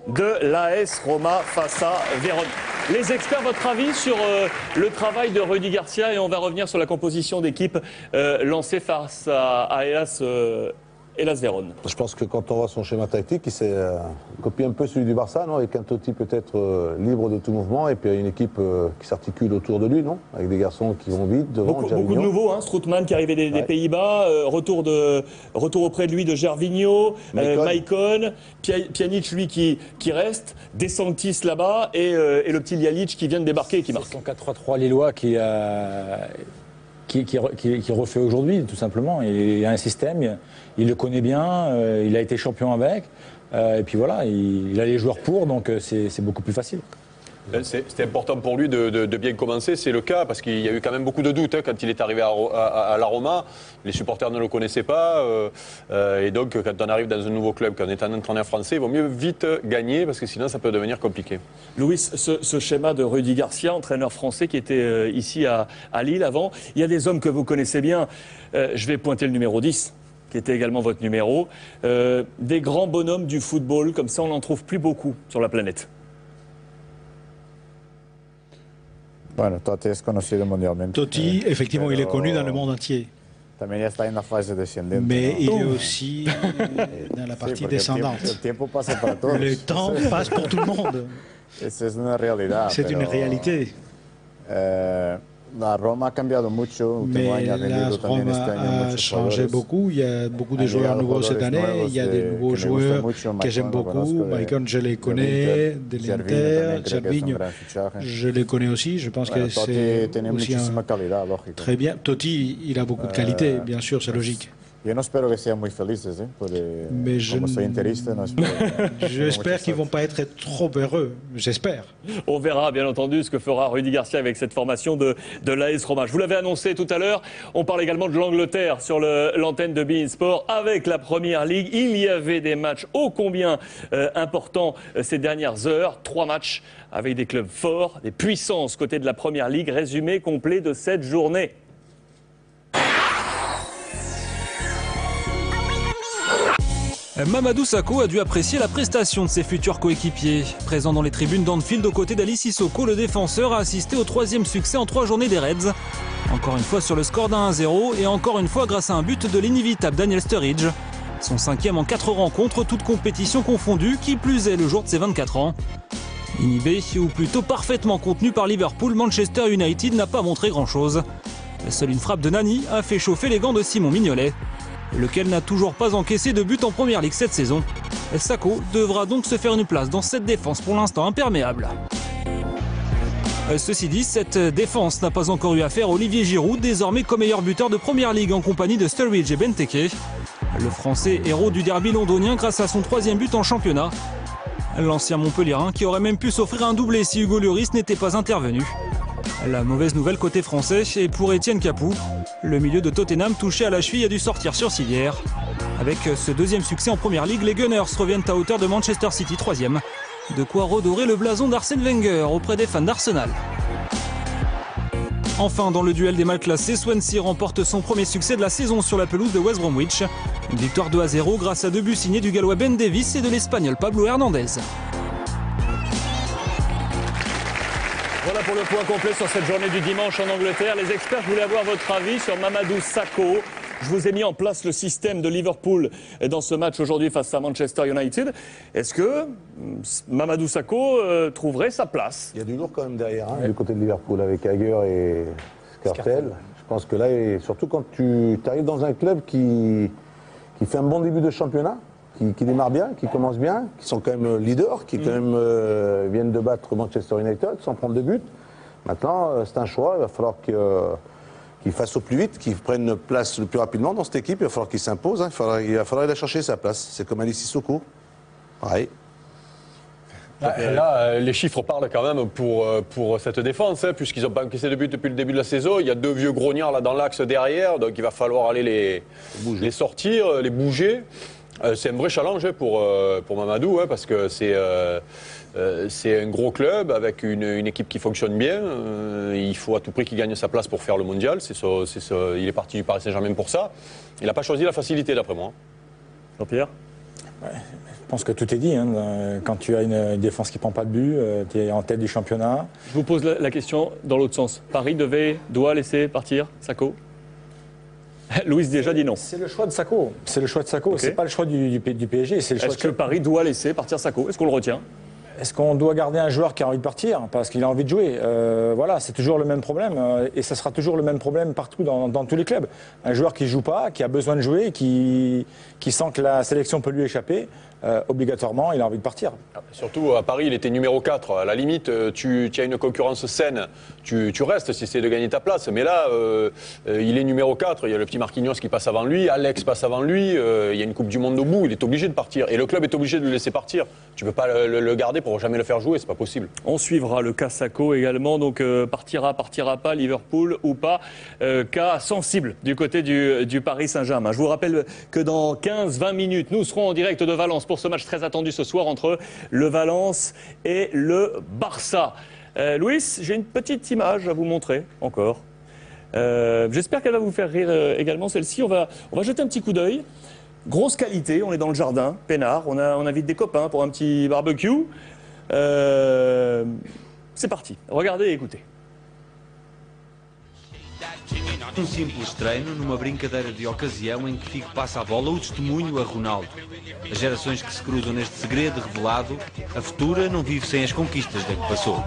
de l'AS Roma face à Vérone. Les experts, votre avis sur le travail de Rudy Garcia, et on va revenir sur la composition d'équipe lancée face à Hellas Vérone. Je pense que quand on voit son schéma tactique, il s'est copié un peu celui du Barça, non, avec un Totti peut-être libre de tout mouvement, et puis une équipe qui s'articule autour de lui, non, avec des garçons qui vont vite devant. Beaucoup de nouveaux, hein, Strootman qui arrivait des Pays-Bas, retour auprès de lui de Gervinho, Maicon, Pjanic lui qui reste, De Sanctis là-bas et le petit Ljajic qui vient de débarquer et qui marque. C'est son 4-3-3 lillois qui refait aujourd'hui, tout simplement. Il a un système, il le connaît bien, il a été champion avec, et puis voilà, il a les joueurs pour, donc c'est beaucoup plus facile. C'était important pour lui de bien commencer, c'est le cas, parce qu'il y a eu quand même beaucoup de doutes quand il est arrivé à la Roma. Les supporters ne le connaissaient pas, et donc quand on arrive dans un nouveau club, quand on est un entraîneur français, il vaut mieux vite gagner, parce que sinon ça peut devenir compliqué. Louis, ce schéma de Rudy Garcia, entraîneur français qui était ici à Lille avant, il y a des hommes que vous connaissez bien. Je vais pointer le numéro 10. Qui était également votre numéro. Des grands bonhommes du football, comme ça on n'en trouve plus beaucoup sur la planète. Bueno, Totti es conocido mundialmente. Totti, effectivement, il est connu dans le monde entier. También ya está en la fase descendente. Mais il est aussi dans la partie descendante. El tiempo pasa para todos. Le temps passe pour tout le monde. Esa es una realidad. C'est une réalité. La Roma ha cambiado mucho. Mais la Roma a changé beaucoup. Il y a beaucoup de joueurs nouveaux cette année. Il y a des nouveaux joueurs que j'aime beaucoup. Maicon, je les connais. De l'Inter, Cervinho, je les connais aussi. Je pense que c'est aussi très bien. Totti, il a beaucoup de qualité, bien sûr, c'est logique. Yo no espero que sean muy felices, Mais como soy interista, no espero. J'espère qu'ils ne vont pas être trop heureux. J'espère. On verra bien entendu ce que fera Rudy Garcia avec cette formation de l'AS Roma. Je vous l'avais annoncé tout à l'heure. On parle également de l'Angleterre sur l'antenne de beIN Sport avec la Première Ligue. Il y avait des matchs ô combien importants ces dernières heures. 3 matchs avec des clubs forts, des puissances côté de la Première Ligue. Résumé complet de cette journée. Mamadou Sakho a dû apprécier la prestation de ses futurs coéquipiers. Présent dans les tribunes d'Anfield aux côtés d'Ali Sissoko, le défenseur a assisté au 3e succès en 3 journées des Reds. Encore une fois sur le score d'1-0 et encore une fois grâce à un but de l'inévitable Daniel Sturridge. Son 5e en 4 rencontres, toutes compétitions confondues, qui plus est le jour de ses 24 ans. Inhibé ou plutôt parfaitement contenu par Liverpool, Manchester United n'a pas montré grand-chose. Seule une frappe de Nani a fait chauffer les gants de Simon Mignolet, lequel n'a toujours pas encaissé de but en Première Ligue cette saison. Sakho devra donc se faire une place dans cette défense pour l'instant imperméable. Ceci dit, cette défense n'a pas encore eu affaire à Olivier Giroud, désormais co-meilleur buteur de Première Ligue en compagnie de Sturridge et Benteke. Le Français héros du derby londonien grâce à son 3e but en championnat. L'ancien Montpellierin qui aurait même pu s'offrir un doublé si Hugo Lloris n'était pas intervenu. La mauvaise nouvelle côté français est pour Etienne Capoue. Le milieu de Tottenham touché à la cheville a dû sortir sur civière. Avec ce 2e succès en Première Ligue, les Gunners reviennent à hauteur de Manchester City 3e. De quoi redorer le blason d'Arsène Wenger auprès des fans d'Arsenal. Enfin, dans le duel des mal classés, Swansea remporte son premier succès de la saison sur la pelouse de West Bromwich. Une victoire 2-0 grâce à 2 buts signés du Gallois Ben Davis et de l'Espagnol Pablo Hernandez. Voilà pour le point complet sur cette journée du dimanche en Angleterre. Les experts, je voulais avoir votre avis sur Mamadou Sakho. Je vous ai mis en place le système de Liverpool dans ce match aujourd'hui face à Manchester United. Est-ce que Mamadou Sakho trouverait sa place? Il y a du lourd quand même derrière, du côté de Liverpool, avec Hager et Skrtel. Je pense que là, et surtout quand tu arrives dans un club qui fait un bon début de championnat, qui démarre bien, qui commence bien, qui sont quand même leaders, qui quand même viennent de battre Manchester United sans prendre de but. Maintenant, c'est un choix, il va falloir qu'il fasse au plus vite, qu'il prenne place le plus rapidement dans cette équipe, il va falloir qu'il s'impose, il va falloir aller chercher sa place. C'est comme Ali Sissoko, pareil. Là, les chiffres parlent quand même pour cette défense, puisqu'ils n'ont pas encaissé de but depuis le début de la saison. Il y a 2 vieux grognards là dans l'axe derrière, donc il va falloir aller les sortir, les bouger. C'est un vrai challenge pour Mamadou, parce que c'est un gros club avec une équipe qui fonctionne bien. Il faut à tout prix qu'il gagne sa place pour faire le mondial. Il est parti du Paris Saint-Germain pour ça. Il n'a pas choisi la facilité, d'après moi. Jean-Pierre ? Je pense que tout est dit. Quand tu as une défense qui ne prend pas de but, tu es en tête du championnat. Je vous pose la question dans l'autre sens. Paris doit laisser partir Sakho ? Louis déjà dit non. C'est le choix de Sakho. C'est le choix de Sakho. Okay. C'est pas le choix du PSG. Est-ce que Paris doit laisser partir Sakho? Est-ce qu'on le retient? Est-ce qu'on doit garder un joueur qui a envie de partir parce qu'il a envie de jouer? Voilà, c'est toujours le même problème et ça sera toujours le même problème partout dans tous les clubs. Un joueur qui joue pas, qui a besoin de jouer, qui sent que la sélection peut lui échapper, obligatoirement, il a envie de partir. Surtout à Paris, il était numéro 4. À la limite, tu as une concurrence saine, tu restes si c'est de gagner ta place. Mais là, il est numéro 4. Il y a le petit Marquinhos qui passe avant lui, Alex passe avant lui. Il y a une Coupe du Monde au bout. Il est obligé de partir. Et le club est obligé de le laisser partir. Tu ne peux pas le garder pour jamais le faire jouer. C'est pas possible. On suivra le cas Sakho également. Donc partira pas, Liverpool ou pas. Cas sensible du côté du Paris Saint-Germain. Je vous rappelle que dans 15-20 minutes, nous serons en direct de Valence pour ce match très attendu ce soir entre le Valence et le Barça. Louis, j'ai une petite image à vous montrer encore. J'espère qu'elle va vous faire rire également celle-ci. On va jeter un petit coup d'œil. Grosse qualité, on est dans le jardin, peinard, on invite des copains pour un petit barbecue. C'est parti, regardez et écoutez. simples treino, numa brincadeira de ocasião em que Figo passa a bola o testemunho a Ronaldo. As gerações que se cruzam neste segredo revelado, a futura não vive sem as conquistas da que passou.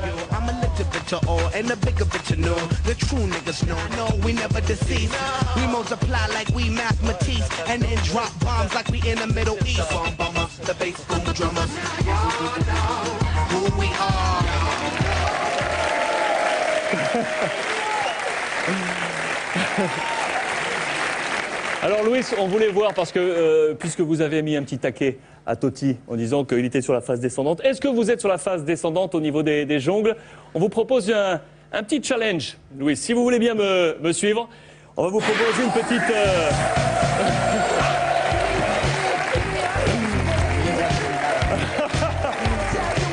Alors Luis, on voulait voir, parce que puisque vous avez mis un petit taquet à Totti en disant qu'il était sur la phase descendante, est-ce que vous êtes sur la phase descendante au niveau des jongles? On vous propose un petit challenge, Luis. Si vous voulez bien me suivre, on va vous proposer une petite...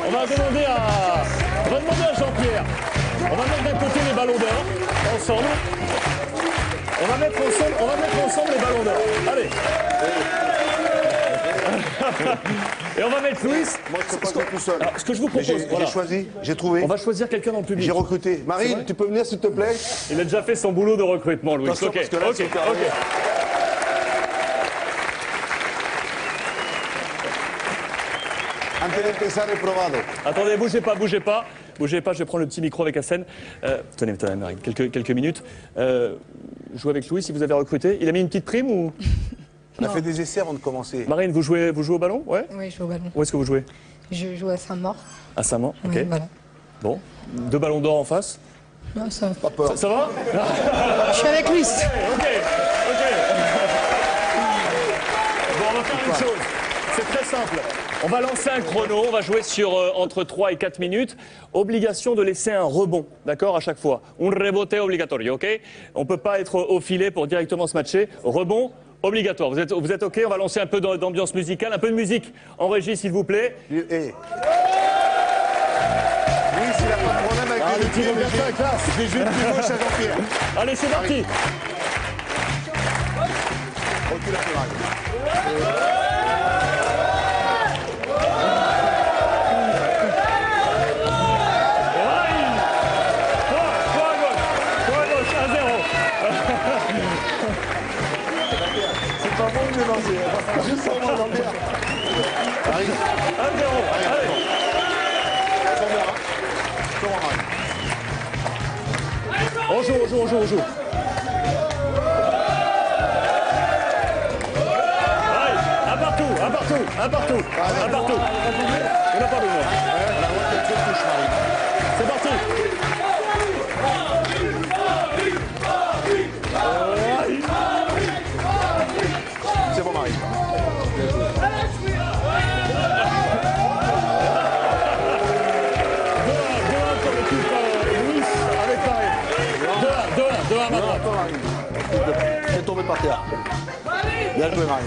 On va demander à Jean-Pierre. On va mettre d'un côté les ballons d'or, ensemble. On va mettre ensemble les ballons d'or. Allez. Et on va mettre Luis. Moi, je ne peux pas jouer tout seul. Alors, ce que je vous propose, j'ai choisi, j'ai trouvé. On va choisir quelqu'un dans le public. J'ai recruté. Marie, tu peux venir, s'il te plaît? Il a déjà fait son boulot de recrutement, Luis. Attention, parce que là, c'est carré. Attendez, bougez pas. Bougez pas, je vais prendre le petit micro avec Hassen. Tenez, Marine, quelques minutes. Jouez avec Louis si vous avez recruté. Il a mis une petite prime ou... On a fait des essais avant de commencer. Marine, vous jouez au ballon? Ouais. Oui, je joue au ballon. Où est-ce que vous jouez? Je joue à Saint-Maur. À Saint-Maur, ok. Oui, voilà. Bon, 2 ballons d'or en face. Non, ça va. Pas peur. Ça va? Je suis avec Luis. Ok. Bon, on va faire une chose. C'est très simple. On va lancer un chrono, on va jouer sur entre 3 et 4 minutes. Obligation de laisser un rebond, d'accord, à chaque fois. Un rebote obligatorio, ok? On ne peut pas être au filet pour directement se matcher. Rebond obligatoire. Vous êtes ok? On va lancer un peu d'ambiance musicale, un peu de musique en régie, s'il vous plaît. Oui, s'il n'a pas de problème avec les pieds, je vais jouer le plus gauche à Jean-Pierre. Allez, c'est parti. Recule un peu, Marie. C'est pas bon de mélanger, juste pour moi, Jean-Pierre. Arrive. 1-0, allez. On joue. Allez, un partout. On n'a pas besoin. C'est parti. C'est bon, Marie. Elle est tombée par terre. Bien joué, Marine.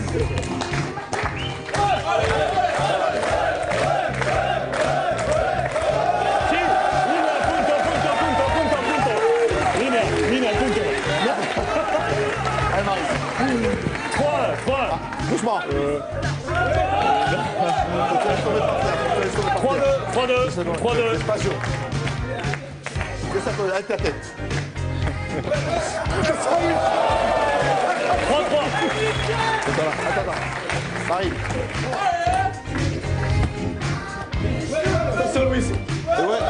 Allez, Marine. 3. Doucement. 3-2. Espacio. Fais ça avec ta tête. 3-3. Attends. Marine. Attention, Louis. Et ouais.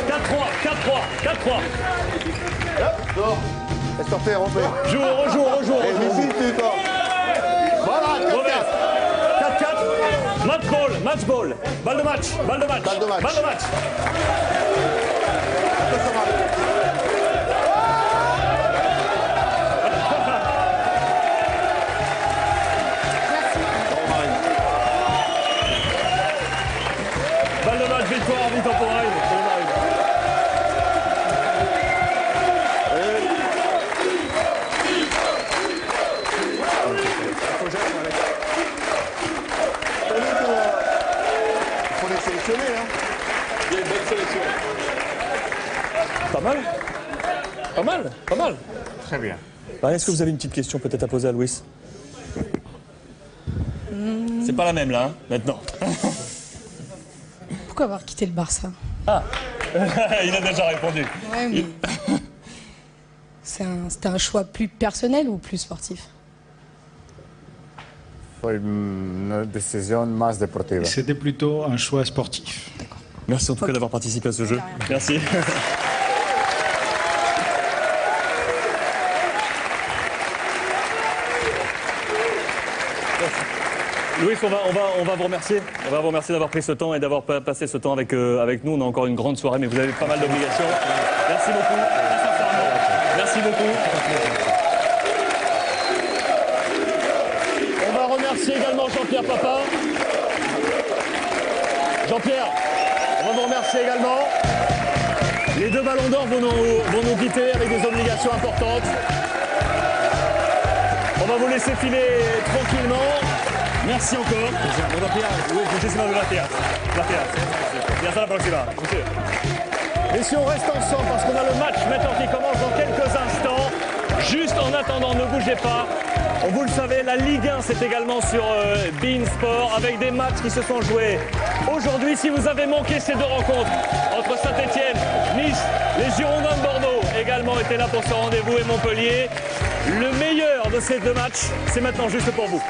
4-3. Dehors. Laisse sortir, Robert. Rejoue. Et ici, tu dors. Voilà, 4-4. Match ball. Balle de match. Attention, Marine. Balle de match, victoire, but temporel. Il faut les sélectionner, hein. Il y a une bonne sélection. Pas mal. Très bien. Est-ce que vous avez une petite question peut-être à poser à Louis? C'est pas la même là, hein, maintenant. Pourquoi avoir quitté le Barça? Ah, il a déjà répondu. Ouais, mais... C'était un choix plus personnel ou plus sportif? C'était plutôt un choix sportif. Merci en tout cas d'avoir participé à ce jeu. Merci. Louis, on va vous remercier. On va vous remercier d'avoir pris ce temps et d'avoir passé ce temps avec nous. On a encore une grande soirée, mais vous avez pas mal d'obligations. Merci beaucoup. Merci beaucoup. On va remercier également Jean-Pierre Papin. Jean-Pierre, on va vous remercier également. Les 2 ballons d'or vont nous quitter avec des obligations importantes. On va vous laisser filer tranquillement. Merci encore. Muchísimas gracias. Y hasta la próxima. Et si on reste ensemble, parce qu'on a le match maintenant qui commence dans quelques instants, juste en attendant, ne bougez pas. Vous le savez, la Ligue 1, c'est également sur beIN Sport, avec des matchs qui se sont joués aujourd'hui. Si vous avez manqué ces 2 rencontres entre Saint-Etienne, Nice, les Girondins de Bordeaux également étaient là pour ce rendez-vous et Montpellier. Le meilleur de ces 2 matchs, c'est maintenant juste pour vous.